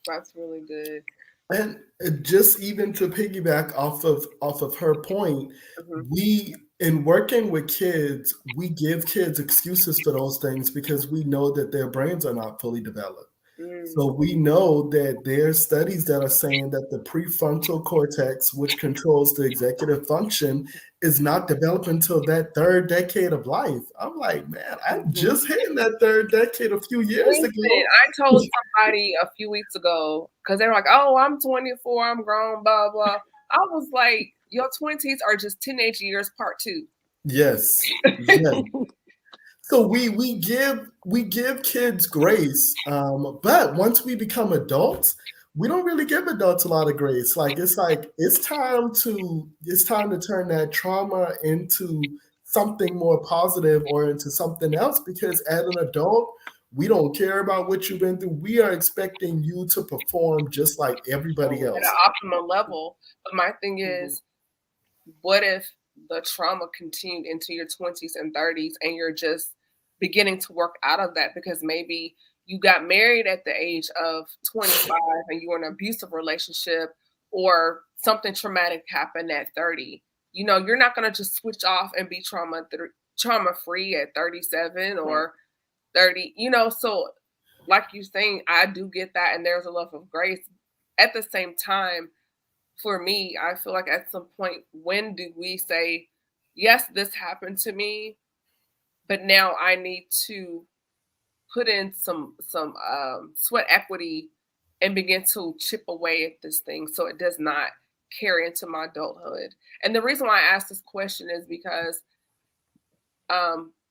That's really good. And just even to piggyback off of her point, Mhm. we in working with kids, we give kids excuses for those things because we know that their brains are not fully developed. Mm. So we know that there's studies that are saying that the prefrontal cortex, which controls the executive function, is not developed until that third decade of life. I'm like, man, I'm just hitting that third decade a few years Listen, ago. I told somebody a few weeks ago, because they're like, oh, I'm 24, I'm grown, blah, blah. I was like, your 20s are just teenage years, part two. Yes. Yes. So we give kids grace, but once we become adults, we don't really give adults a lot of grace. It's time to turn that trauma into something more positive or into something else. Because as an adult, we don't care about what you've been through. We are expecting you to perform just like everybody At else. an optimal level. But my thing is, what if the trauma continued into your 20s and 30s and you're just beginning to work out of that because maybe you got married at the age of 25 and you were in an abusive relationship or something traumatic happened at 30. You know, you're not going to just switch off and be trauma free at 37 or 30, you know. So like you're saying, I do get that, and there's a love of grace. At the same time, for me, I feel like at some point, when do we say, yes, this happened to me, but now I need to put in some sweat equity and begin to chip away at this thing so it does not carry into my adulthood. And the reason why I ask this question is because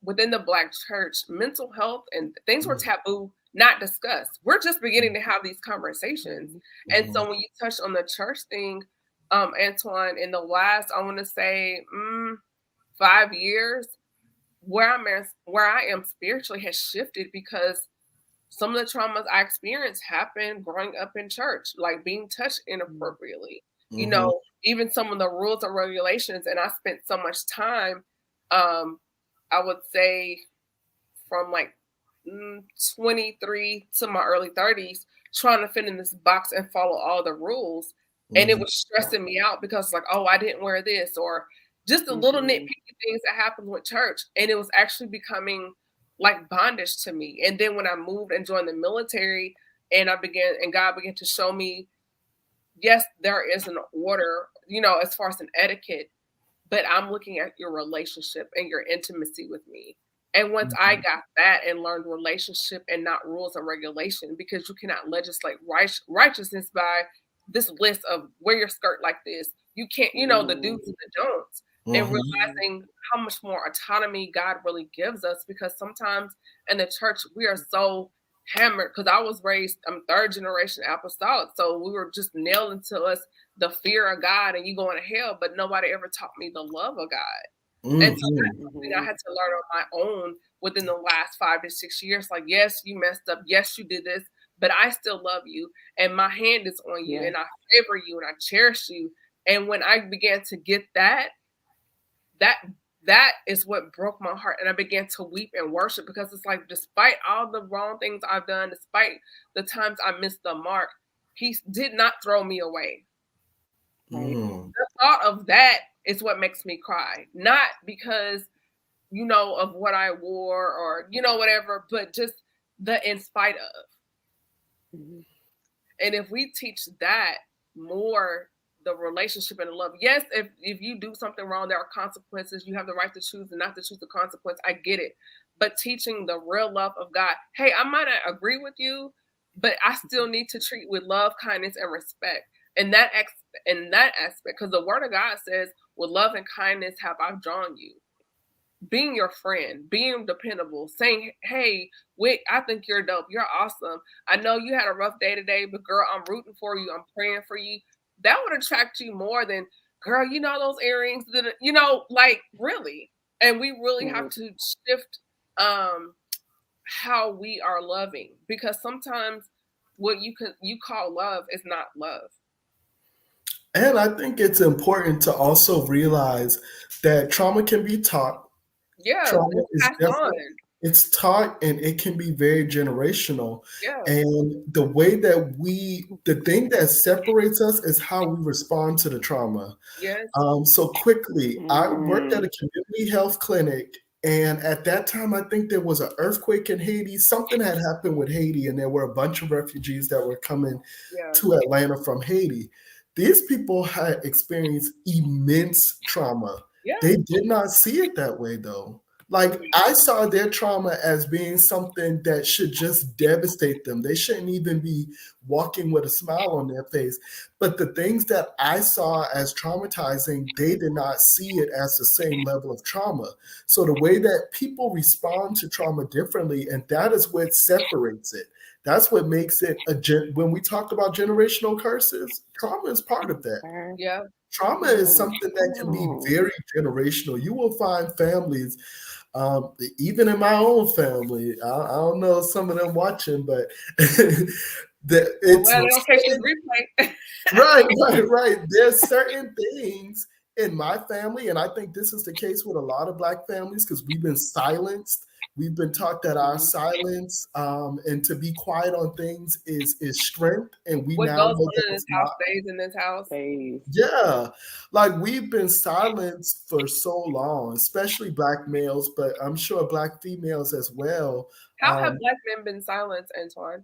within the Black church, mental health and things were taboo, not discussed. We're just beginning to have these conversations. And so when you touch on the church thing, Antwan, in the last, I want to say 5 years, where I am spiritually has shifted because some of the traumas I experienced happened growing up in church, like being touched inappropriately. You know, even some of the rules and regulations, and I spent so much time, I would say from like 23 to my early 30s, trying to fit in this box and follow all the rules. And it was stressing me out because like, oh, I didn't wear this, or just the little nitpicky things that happen with church. And it was actually becoming like bondage to me. And then when I moved and joined the military and God began to show me, yes, there is an order, you know, as far as an etiquette, but I'm looking at your relationship and your intimacy with me. And once I got that and learned relationship and not rules and regulation, because you cannot legislate righteousness by this list of wear your skirt like this. You can't, you know, the do's and the don'ts. And realizing how much more autonomy God really gives us, because sometimes in the church we are so hammered. Because I was raised, I'm third generation apostolic, so we were just nailed into us the fear of God and you going to hell, but nobody ever taught me the love of God. And so that's something I had to learn on my own within the last 5 to 6 years. Like, yes, you messed up. Yes, you did this, but I still love you. And my hand is on you and I favor you and I cherish you. And when I began to get that is what broke my heart. And I began to weep and worship, because it's like, despite all the wrong things I've done, despite the times I missed the mark, he did not throw me away. The thought of that is what makes me cry. Not because, you know, of what I wore or, you know, whatever, but just the in spite of. And if we teach that more, the relationship and the love. Yes, if you do something wrong, there are consequences. You have the right to choose and not to choose the consequence. I get it. But teaching the real love of God. Hey, I might not agree with you, but I still need to treat with love, kindness, and respect. In that aspect, because the word of God says, with love and kindness have I drawn you. Being your friend, being dependable, saying, hey, Wick, I think you're dope. You're awesome. I know you had a rough day today, but girl, I'm rooting for you. I'm praying for you. That would attract you more than girl, you know those earrings, you know, like really. And we really have Mm, to shift um how we are loving, because sometimes what you call love is not love. And I think it's important to also realize that trauma can be taught. Yeah, Trauma it's is passed on. definitely it's taught and it can be very generational. Yeah. And the way that the thing that separates us is how we respond to the trauma. Yes. So quickly, I worked at mm, a community health clinic, and at that time, I think there was an earthquake in Haiti. Something had happened with Haiti, and there were a bunch of refugees that were coming Yeah. to Atlanta from Haiti. These people had experienced immense trauma. Yeah. They did not see it that way, though. Like, Mhm. I saw their trauma as being something that should just devastate them. They shouldn't even be walking with a smile on their face. But the things that I saw as traumatizing, they did not see it as the same level of trauma. So the way that people respond to trauma differently, and that is what separates it. That's what makes it when we talk about generational curses, trauma is part of that. okay. Yeah. Trauma is Mm, something that can be mm, very generational. You will find families, even in my own family. I don't know some of them watching, but Well, it's they don't catch this replay. right. There's certain things in my family, and I think this is the case with a lot of Black families because we've been silenced. We've been taught that our mhm, silence and to be quiet on things is strength, and we What now goes know on that in this it's house not. stays in this house. days. Yeah, like we've been silenced for so long, especially Black males, but I'm sure Black females as well. How have Um, Black men been silenced, Antwan?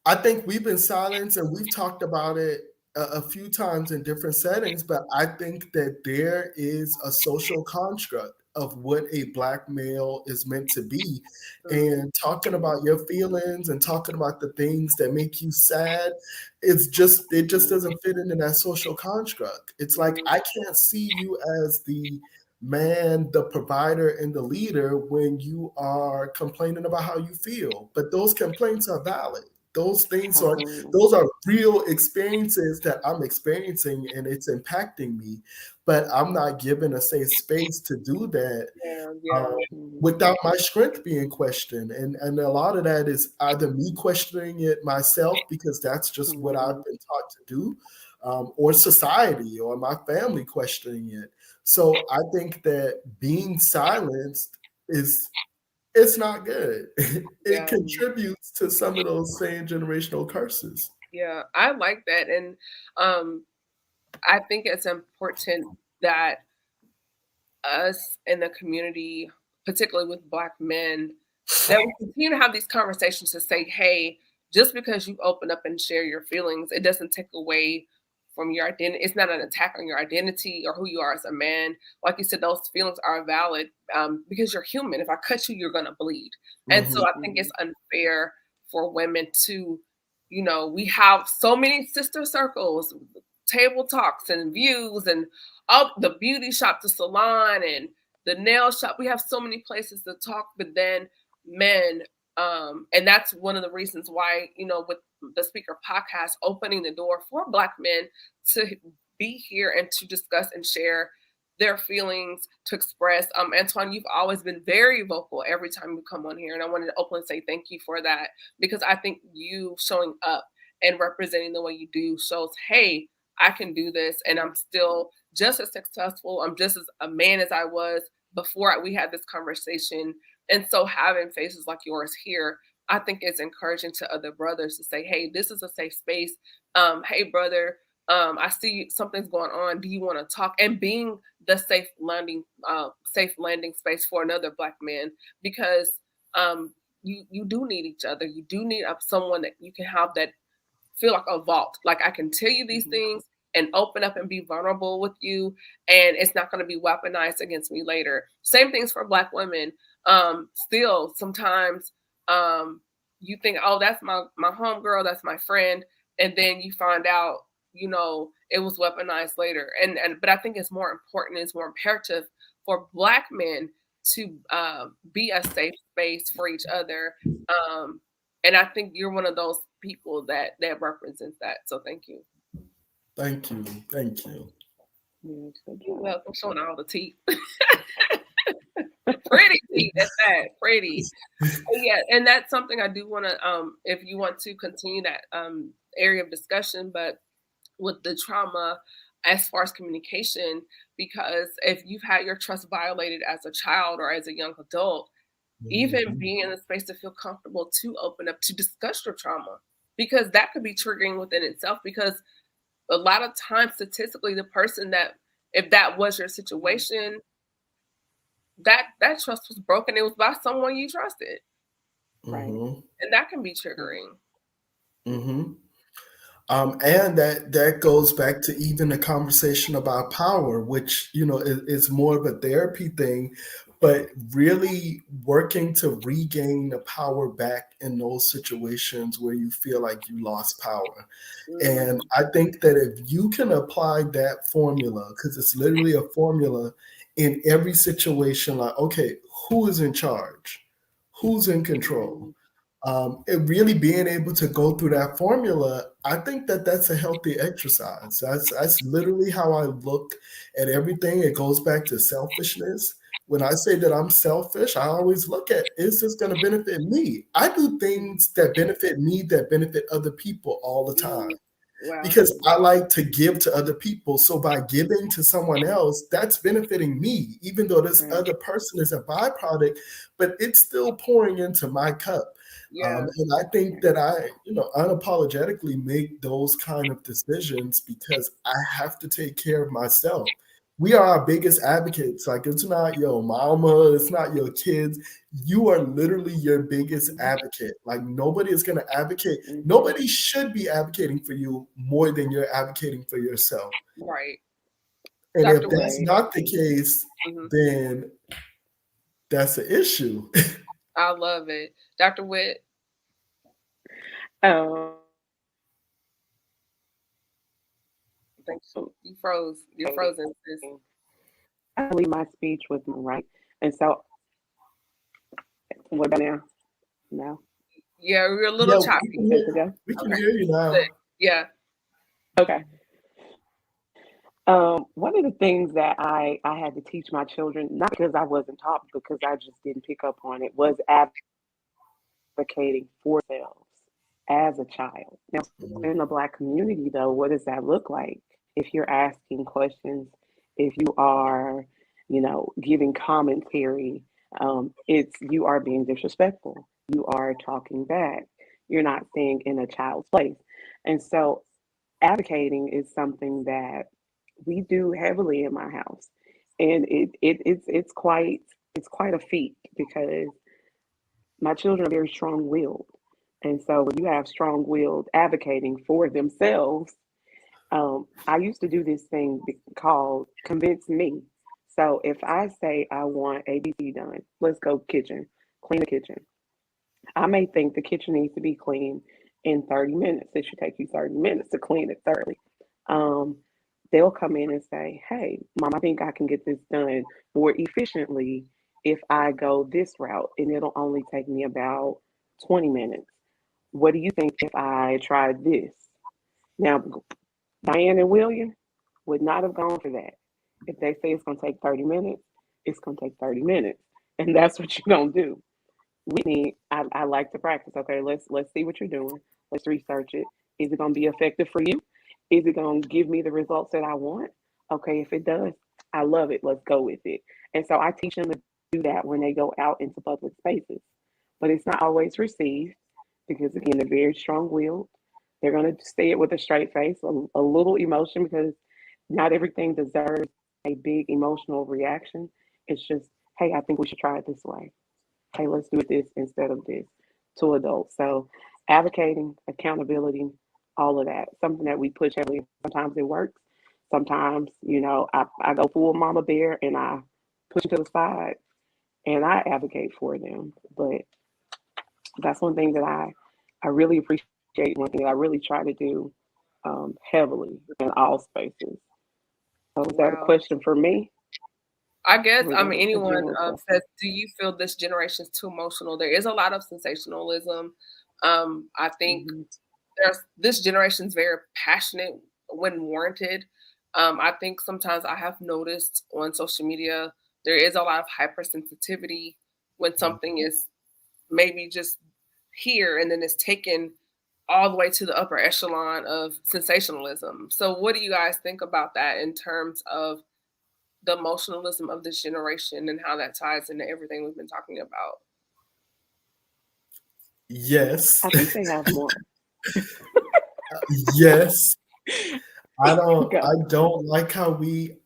I think we've been silenced and we've talked about it a few times in different settings, but I think that there is a social construct of what a Black male is meant to be. Mm. And talking about Mm, your feelings and talking about the things that make you sad, it just mm, doesn't fit into that social construct. It's like Mm. I can't see you as the man, the provider, and the leader when you are complaining about how you feel. But those complaints are valid. Those things are mm, those are real experiences that I'm experiencing and it's impacting me, but I'm not given a safe space to do that Yeah. um, Yeah. mm, without my strength being questioned. And a lot of that is either me questioning it myself because that's just what I've mm, been taught to do, or society or my family questioning it. So I think that being silenced is it's not good. It Yeah. mm, contributes to some of those same generational curses. Yeah. I like that, and um, I think it's important that us in the community, particularly with Black men, that we continue to have these conversations to say, hey, just because you open up and share your feelings, it doesn't take away from your identity. It's not an attack on your identity or who you are as a man. Like you said, those feelings are valid, because you're human. If I cut you, you're going to bleed. And so Mhm. I think it's mm, unfair for women to, we have so many sister circles, table talks and views and all the beauty shop, the salon, and the nail shop. We have so many places to talk, but then men, and that's one of the reasons why, with the speaker podcast, opening the door for Black men to be here and to discuss and share their feelings, to express. Antwan, you've always been very vocal every time you come on here, and I wanted to openly say thank you for that, because I think you showing up and representing the way you do shows, hey, I can do this, and I'm still just as successful. I'm just as a man as I was before we had this conversation. And so having faces like yours here, I think it's encouraging to other brothers to say, hey, this is a safe space. Hey, brother, I see something's going on. Do you want to talk? And being the safe landing space for another Black man, because you do need each other. You do need someone that you can have that feel like a vault. Like I can tell you these mhm, things and open up and be vulnerable with you, and it's not going to be weaponized against me later. Same things for Black women. Still, sometimes you think, oh, that's my homegirl, that's my friend, and then you find out, it was weaponized later. And but I think it's more important, it's more imperative for Black men to be a safe space for each other. Um, and I think you're one of those people that represents that. So thank you. Thank you. Thank you. Yeah, good You're job. welcome. Showing all the teeth. Pretty teeth at that. Pretty. Yeah, and that's something I do want to if you want to continue that area of discussion, but with the trauma as far as communication, because if you've had your trust violated as a child or as a young adult, even Mhm. being in a space to feel comfortable to open up to discuss your trauma, because that could be triggering within itself, because a lot of times statistically the person that, if that was your situation, that trust was broken, it was by someone you trusted, Right. Mhm. and that can be Right. triggering. Mhm. And that goes back to even the conversation about power, which is more of a therapy thing, but really working to regain the power back in those situations where you feel like you lost power. Mm, And I think that if you can apply that formula, because it's literally a formula in every situation, like, okay, who is in charge? Who's in control? Mhm. It really being able to go through that formula, I think that that's a healthy exercise. That's literally how I look at everything. It goes back to selfishness. When I say that I'm selfish, I always look at, is this going to benefit me? I do things that benefit me, that benefit other people all the time, mm, wow. because I like to give to other people. So by giving to someone else, that's benefiting me, even though this Right. other person is a byproduct, but it's still pouring into my cup. Yeah. And I think that I, unapologetically make those kind of decisions because I have to take care of myself. We are our biggest advocates. Like, it's not your mama, it's not your kids. You are literally your biggest advocate. Like, nobody is going to advocate. Mhm. Nobody should be advocating for you more than you're advocating for yourself. Right. And if Dr. that's Right. not the case, Mhm. then that's an issue. I love it. Dr. Witt, Um, thanks. You froze. You're frozen, sis. I believe my speech was right. And so, what about now? No. Yeah, you're a little Yeah, choppy. Good to go. we can Okay. hear you Good. now. Yeah. Okay. One of the things that I had to teach my children, not because I wasn't taught, because I just didn't pick up on it, was advocating for themselves as a child. Now, in the Black community, though, what does that look like? If you're asking questions, if you are, giving commentary, it's you are being disrespectful. You are talking back. You're not staying in a child's place, and so advocating is something that we do heavily in my house, and it's quite a feat because my children are very strong-willed, and so when you have strong-willed advocating for themselves, I used to do this thing called convince me. So if I say I want ABC done, let's go kitchen, clean the kitchen. I may think the kitchen needs to be clean in 30 minutes. It should take you 30 minutes to clean it thoroughly. Um, they'll come in and say, hey, Mom, I think I can get this done more efficiently if I go this route, and it'll only take me about 20 minutes. What do you think if I try this? Now, Diane and William would not have gone for that. If they say it's going to take 30 minutes, it's going to take 30 minutes. And that's what you're going to do. Whitney, I like to practice. Okay, let's see what you're doing. Let's research it. Is it going to be effective for you? Is it going to give me the results that I want? Okay, if it does, I love it. Let's go with it. And so I teach them to do that when they go out into public spaces. But it's not always received because, again, they're very strong willed. They're going to say it with a straight face, a little emotion, because not everything deserves a big emotional reaction. It's just, hey, I think we should try it this way. Hey, let's do this instead of this, to adults. So advocating, accountability, all of that, something that we push heavily. Sometimes it works. Sometimes, I go full mama bear and I push them to the side and I advocate for them. But that's one thing that I really appreciate, one thing that I really try to do heavily in all spaces. So was that a Wow. question for me? I guess, Was I that mean, a anyone general says, question? do you feel this generation is too emotional? There is a lot of sensationalism. I think Hmm. this generation's very passionate when warranted. I think sometimes I have noticed on social media there is a lot of hypersensitivity when something is maybe just here and then it's taken all the way to the upper echelon of sensationalism. So, what do you guys think about that in terms of the emotionalism of this generation and how that ties into everything we've been talking about? Yes. I think they have more. Yes. I don't Go. I don't like how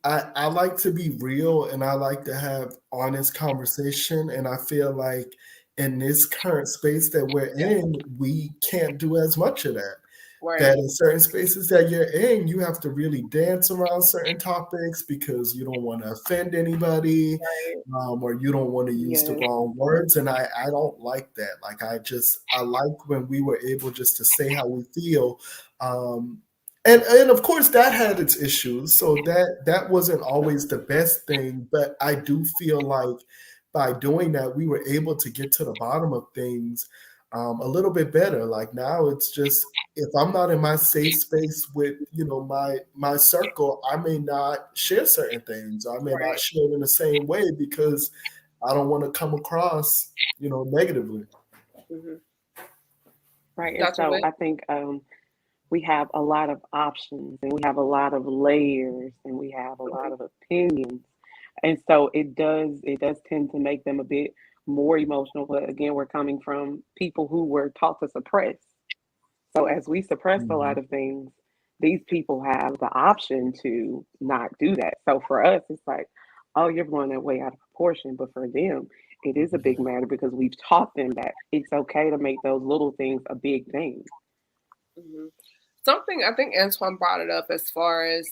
I like to be real and I like to have honest conversation. And I feel like in this current space that we're in, we can't do as much of that. Right, That in certain spaces that you're in, you have to really dance around certain topics because you don't want to offend anybody, right. or you don't want to use the Yes. wrong words. And I don't like that. Like I like when we were able just to say how we feel. Um, and of course that had its issues. So that wasn't always the best thing. But I do feel like by doing that, we were able to get to the bottom of things a little bit better. Like now it's just if I'm not in my safe space with my circle, I may not share certain things. I may not Right. share in the same way because I don't want to come across negatively. Hmm. Right. And Dr. so Witt? I think we have a lot of options and we have a lot of layers and we have a lot Mhm. of opinions. And so it does tend to make them a bit more emotional. But again, we're coming from people who were taught to suppress. So as we suppress a Mhm. lot of things, these people have the option to not do that. So for us, it's like, oh, you're blowing that way out of proportion. But for them, it is a big matter because we've taught them that it's okay to make those little things a big thing. Mhm. Something I think Antoine brought it up as far as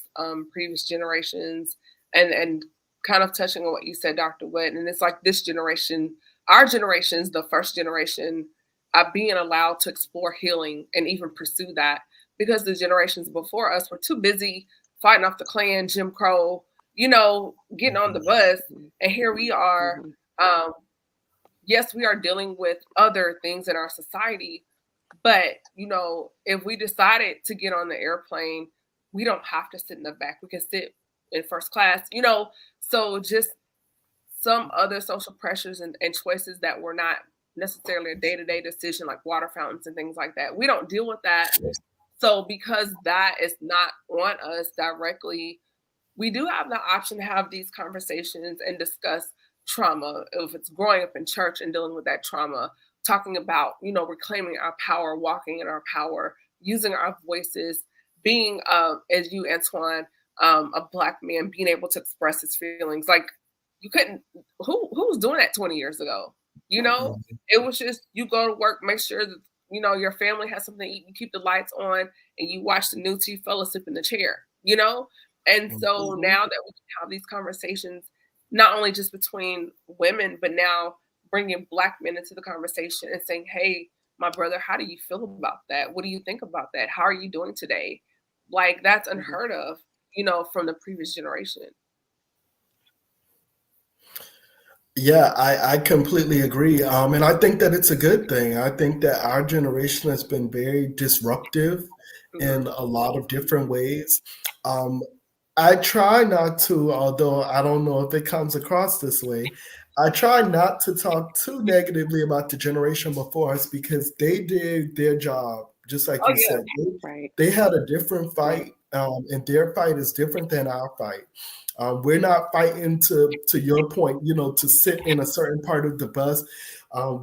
previous generations and kind of touching on what you said, Dr. Witt. And it's like this generation, our generation's the first generation being allowed to explore healing and even pursue that because the generations before us were too busy fighting off the Klan, Jim Crow, getting on the bus. And here we are. Hmm. Um, yes, we are dealing with other things in our society, but, if we decided to get on the airplane, we don't have to sit in the back. We can sit in first class. So just some other social pressures and choices that were not necessarily a day-to-day decision, like water fountains and things like that. We don't deal with that. So because that is not on us directly, we do have the option to have these conversations and discuss trauma. If it's growing up in church and dealing with that trauma, talking about, reclaiming our power, walking in our power, using our voices, being, as you, Antoine, a Black man, being able to express his feelings. Like, you couldn't, who was doing that 20 years ago? You know, Mhm. it was just, you go to work, make sure that, your family has something to eat, you keep the lights on, and you watch the news, you fell asleep in the chair. And so Hmm. now that we can have these conversations, not only just between women, but now bringing Black men into the conversation and saying, hey, my brother, how do you feel about that? What do you think about that? How are you doing today? Like, that's Hmm. unheard of, from the previous generation. Yeah, I completely agree. And I think that it's a good thing. I think that our generation has been very disruptive Hmm. in a lot of different ways. Um, I try not to, although I don't know if it comes across this way, I try not to talk too negatively about the generation before us because they did their job, just like Oh, you yeah. said. Right. They had a different Right. fight, and their fight is different than our fight. We're not fighting to your point, to sit in a certain part of the bus.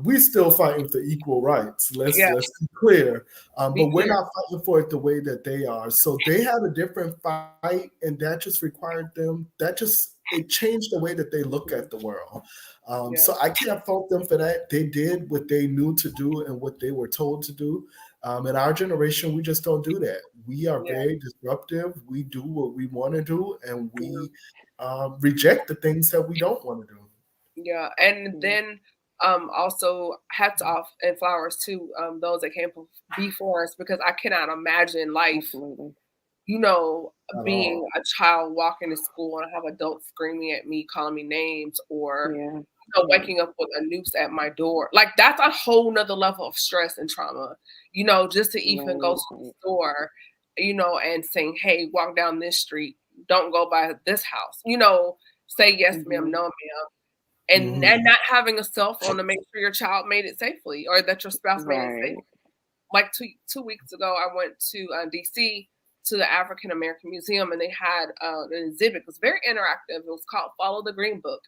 We're still fighting for equal rights. Yeah. Let's be clear. Be But we're clear. not fighting for it the way that they are. So they had a different fight, and that just required them. It changed the way that they look Hmm. at the world. Yeah. So I can't fault them for that. They did what they knew to do and what they were told to do. In our generation, we just don't do that. We are Yeah. very disruptive. We do what we want to do, and Mhm. we reject the things that we don't want to do. Yeah, and Yeah. then also hats off and flowers to those that came before us because I cannot imagine life, Absolutely. you know, At being all. a child walking to school and I have adults screaming at me, calling me names, or Yeah. Yeah. waking up with a noose at my door. Like that's a whole nother level of stress and trauma. Just to even go Right. to the Right. store, and saying, "Hey, walk down this street." don't go by this house. Say yes, ma'am, no, ma'am. And not having a cell phone to make sure your child made it safely or that your spouse made it safely. Like two weeks ago, I went to DC to the African American Museum, and they had an exhibit. It was very interactive. It was called Follow the Green Book.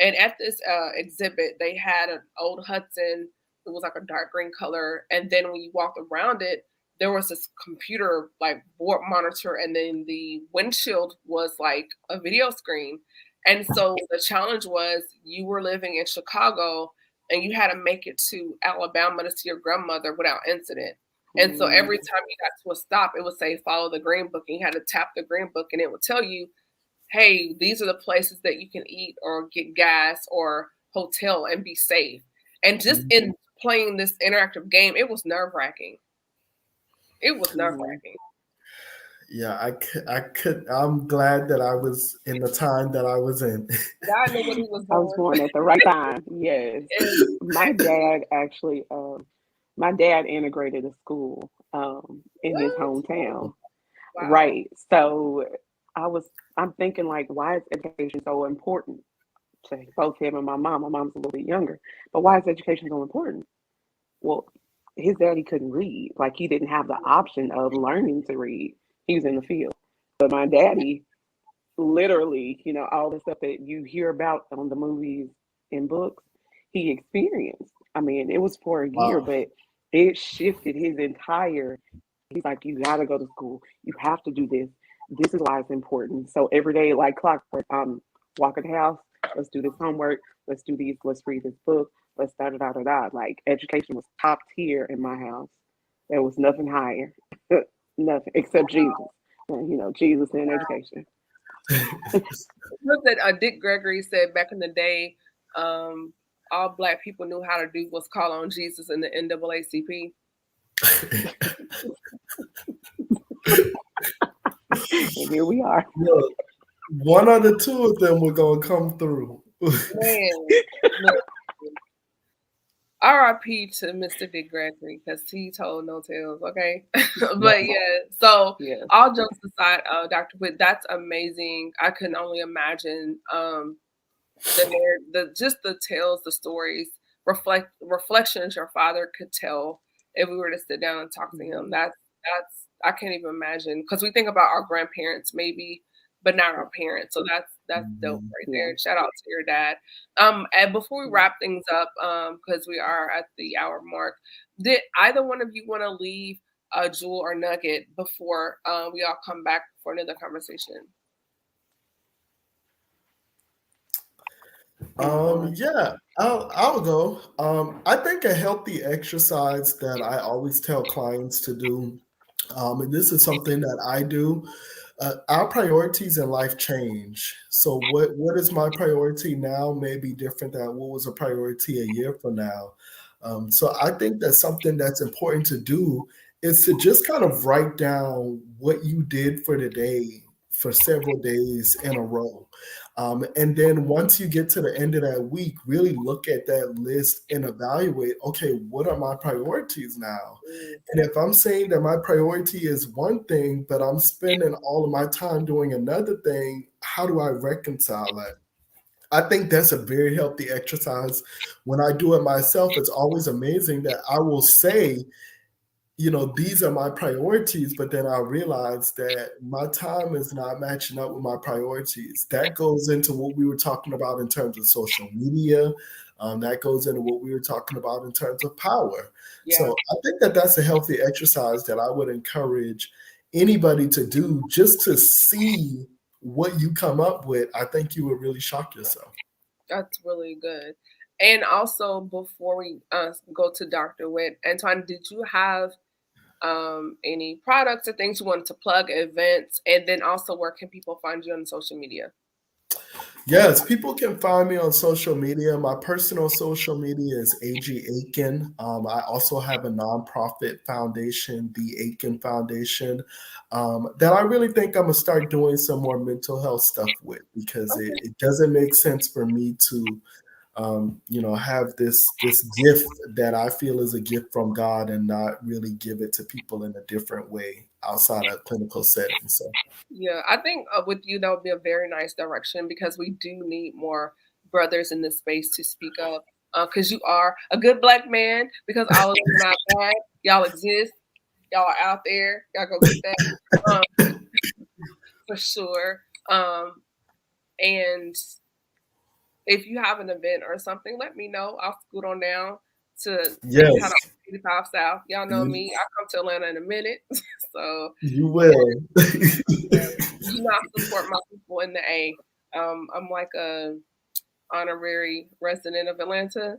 And at this exhibit, they had an old Hudson. It was like a dark green color. And then when you walked around it, there was this computer like board monitor, and then the windshield was like a video screen. And so the challenge was you were living in Chicago and you had to make it to Alabama to see your grandmother without incident. And so every time you got to a stop, it would say, follow the green book. And you had to tap the green book and it would tell you, hey, these are the places that you can eat or get gas or hotel and be safe. And just in playing this interactive game, it was nerve-wracking. It was nerve-wracking. Yeah, I'm glad that I was in the time that I was in. God knew what he was doing. I was born at the right time. Yes. My dad actually, my dad integrated a school in his hometown. Wow. Right. So I'm thinking like, why is education so important to both him and my mom? My mom's a little bit younger, but why is education so important? Well, his daddy couldn't read. Like he didn't have the option of learning to read. He was in the field. But my daddy, literally, all the stuff that you hear about on the movies and books, he experienced. I mean, it was for a year, but it shifted his entire. He's like, you got to go to school. You have to do this. This is why it's important. So every day, like clockwork, walk in the house. Let's do this homework. Let's do these. Let's read this book. Let's da. Like education was top tier in my house. There was nothing higher. Nothing except Jesus. Jesus and education. Look that Dick Gregory said back in the day, all Black people knew how to do was call on Jesus in the NAACP. And here we are. Look, one of the two of them were going to come through. Man. R.I.P. to Mr. Dick Gregory because he told no tales, okay? But so all jokes aside, Dr. Witt, that's amazing. I can only imagine the tales, the stories, reflections your father could tell if we were to sit down and talk to him. That's I can't even imagine because we think about our grandparents maybe, but not our parents. So that's dope right there. Shout out to your dad. And before we wrap things up, because we are at the hour mark, did either one of you want to leave a jewel or nugget before we all come back for another conversation? I'll go. I think a healthy exercise that I always tell clients to do, and this is something that I do. Our priorities in life change. So what is my priority now may be different than what was a priority a year from now. So I think that's something that's important to do is to just kind of write down what you did for the day for several days in a row. And then once you get to the end of that week, really look at that list and evaluate, okay, what are my priorities now? And if I'm saying that my priority is one thing, but I'm spending all of my time doing another thing, how do I reconcile that? I think that's a very healthy exercise. When I do it myself, it's always amazing that I will say, these are my priorities, but then I realize that my time is not matching up with my priorities. That goes into what we were talking about in terms of social media. That goes into what we were talking about in terms of power. Yeah. So I think that that's a healthy exercise that I would encourage anybody to do just to see what you come up with. I think you would really shock yourself. That's really good. And also, before we go to Dr. Witt, Antwan, did you have any products or things you wanted to plug, events, and then also where can people find you on social media? Yes, people can find me on social media. My personal social media is AG Aiken. I also have a nonprofit foundation, the Aiken Foundation, that I really think I'm going to start doing some more mental health stuff with because it doesn't make sense for me to have this gift that I feel is a gift from God and not really give it to people in a different way outside of clinical setting. So Yeah, I think with you that would be a very nice direction because we do need more brothers in this space to speak up. Because you are a good black man. Because all of them are not bad. Y'all exist. Y'all are out there. Y'all go get that for sure. And if you have an event or something, let me know. I'll scoot on down to yes, kind of 85 South. Y'all know me. I'll come to Atlanta in a minute. So you will. you know, I support my people in the A. I'm like a honorary resident of Atlanta.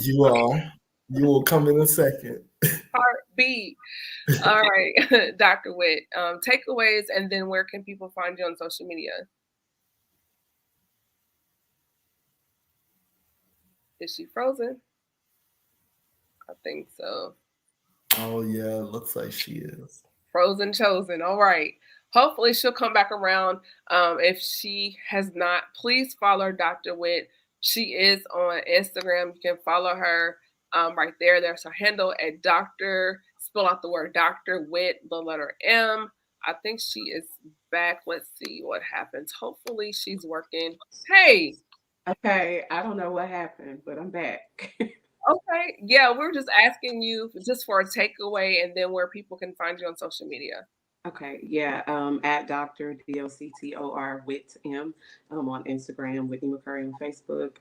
You are. You will come in a second. Part B. All right, Dr. Witt. Takeaways, and then where can people find you on social media? Is she frozen? I think so. Oh yeah, looks like she is. Frozen chosen. All right. Hopefully she'll come back around. If she has not, please follow Dr. Witt. She is on Instagram. You can follow her right there. There's her handle at Dr. Spell out the word Dr. Witt, the letter M. I think she is back. Let's see what happens. Hopefully she's working. Hey. Okay, I don't know what happened, but I'm back. Okay. Yeah, we're just asking you just for a takeaway and then where people can find you on social media. Okay, yeah, at Dr. DOCTOR Wit M on Instagram, Whitney McClure on Facebook.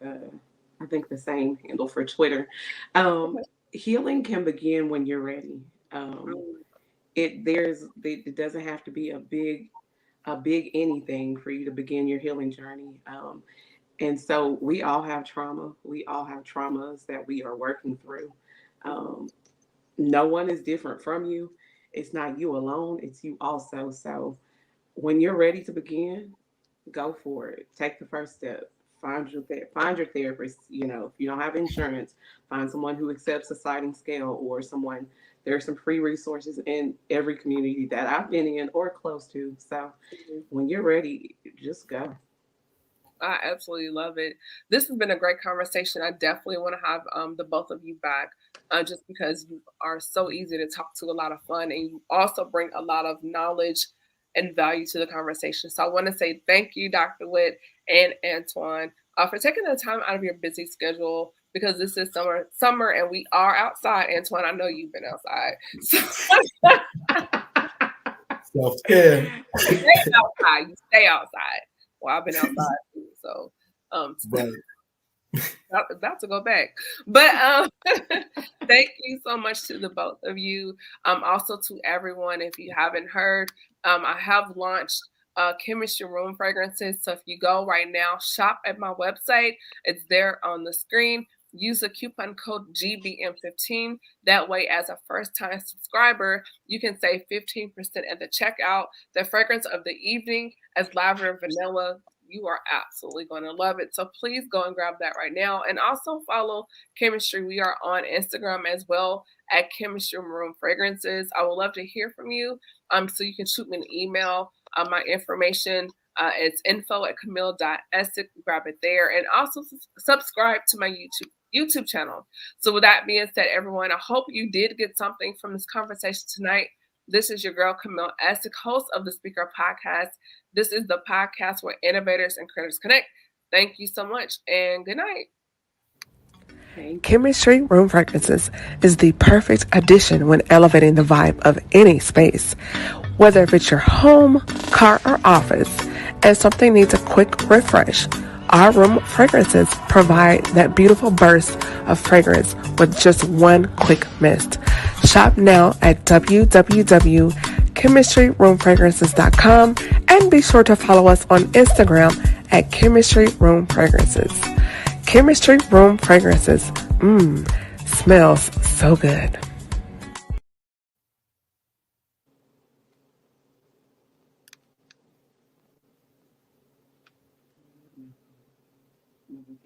I think the same handle for Twitter. Um, Okay. Healing can begin when you're ready. Um, Mm, it doesn't have to be a big anything for you to begin your healing journey. And so we all have trauma. We all have traumas that we are working through. mhm. Um, no one is different from you. It's not you alone, it's you also. So when you're ready to begin, go for it. Take the first step. Find your therapist. You know, if you don't have insurance, find someone who accepts a sliding scale or someone. There are some free resources in every community that I've been in or close to. So Mhm. when you're ready, just go. I absolutely love it. This has been a great conversation. I definitely want to have the both of you back just because you are so easy to talk to, a lot of fun, and you also bring a lot of knowledge and value to the conversation. So I want to say thank you, Dr. Witt and Antwan, for taking the time out of your busy schedule because this is summer, and we are outside. Antwan, I know you've been outside. So Self care. stay outside. You stay outside. Well, I've been outside too, so Right. about to go back. But thank you so much to the both of you. Also to everyone, if you haven't heard, I have launched chemistry room fragrances. So if you go right now, shop at my website. It's there on the screen. Use the coupon code GBM15. That way, as a first time subscriber, you can save 15% at the checkout. The fragrance of the evening as lavender vanilla. You are absolutely going to love it. So please go and grab that right now. And also follow Chemistry. We are on Instagram as well at Chemistry Room Fragrances. I would love to hear from you. So you can shoot me an email. My information it's info@camille.essick. Grab it there. And also subscribe to my YouTube channel. So with that being said, everyone, I hope you did get something from this conversation tonight. This is your girl, Camille Essick, host of the Speaker Podcast. This is the podcast where innovators and creators connect. Thank you so much and good night. Thank you. Chemistry Room Fragrances is the perfect addition when elevating the vibe of any space, whether if it's your home, car, or office, and something needs a quick refresh. Our room fragrances provide that beautiful burst of fragrance with just one quick mist. Shop now at www.chemistryroomfragrances.com and be sure to follow us on Instagram at Chemistry Room Fragrances. Chemistry Room Fragrances. Smells so good. Mhm.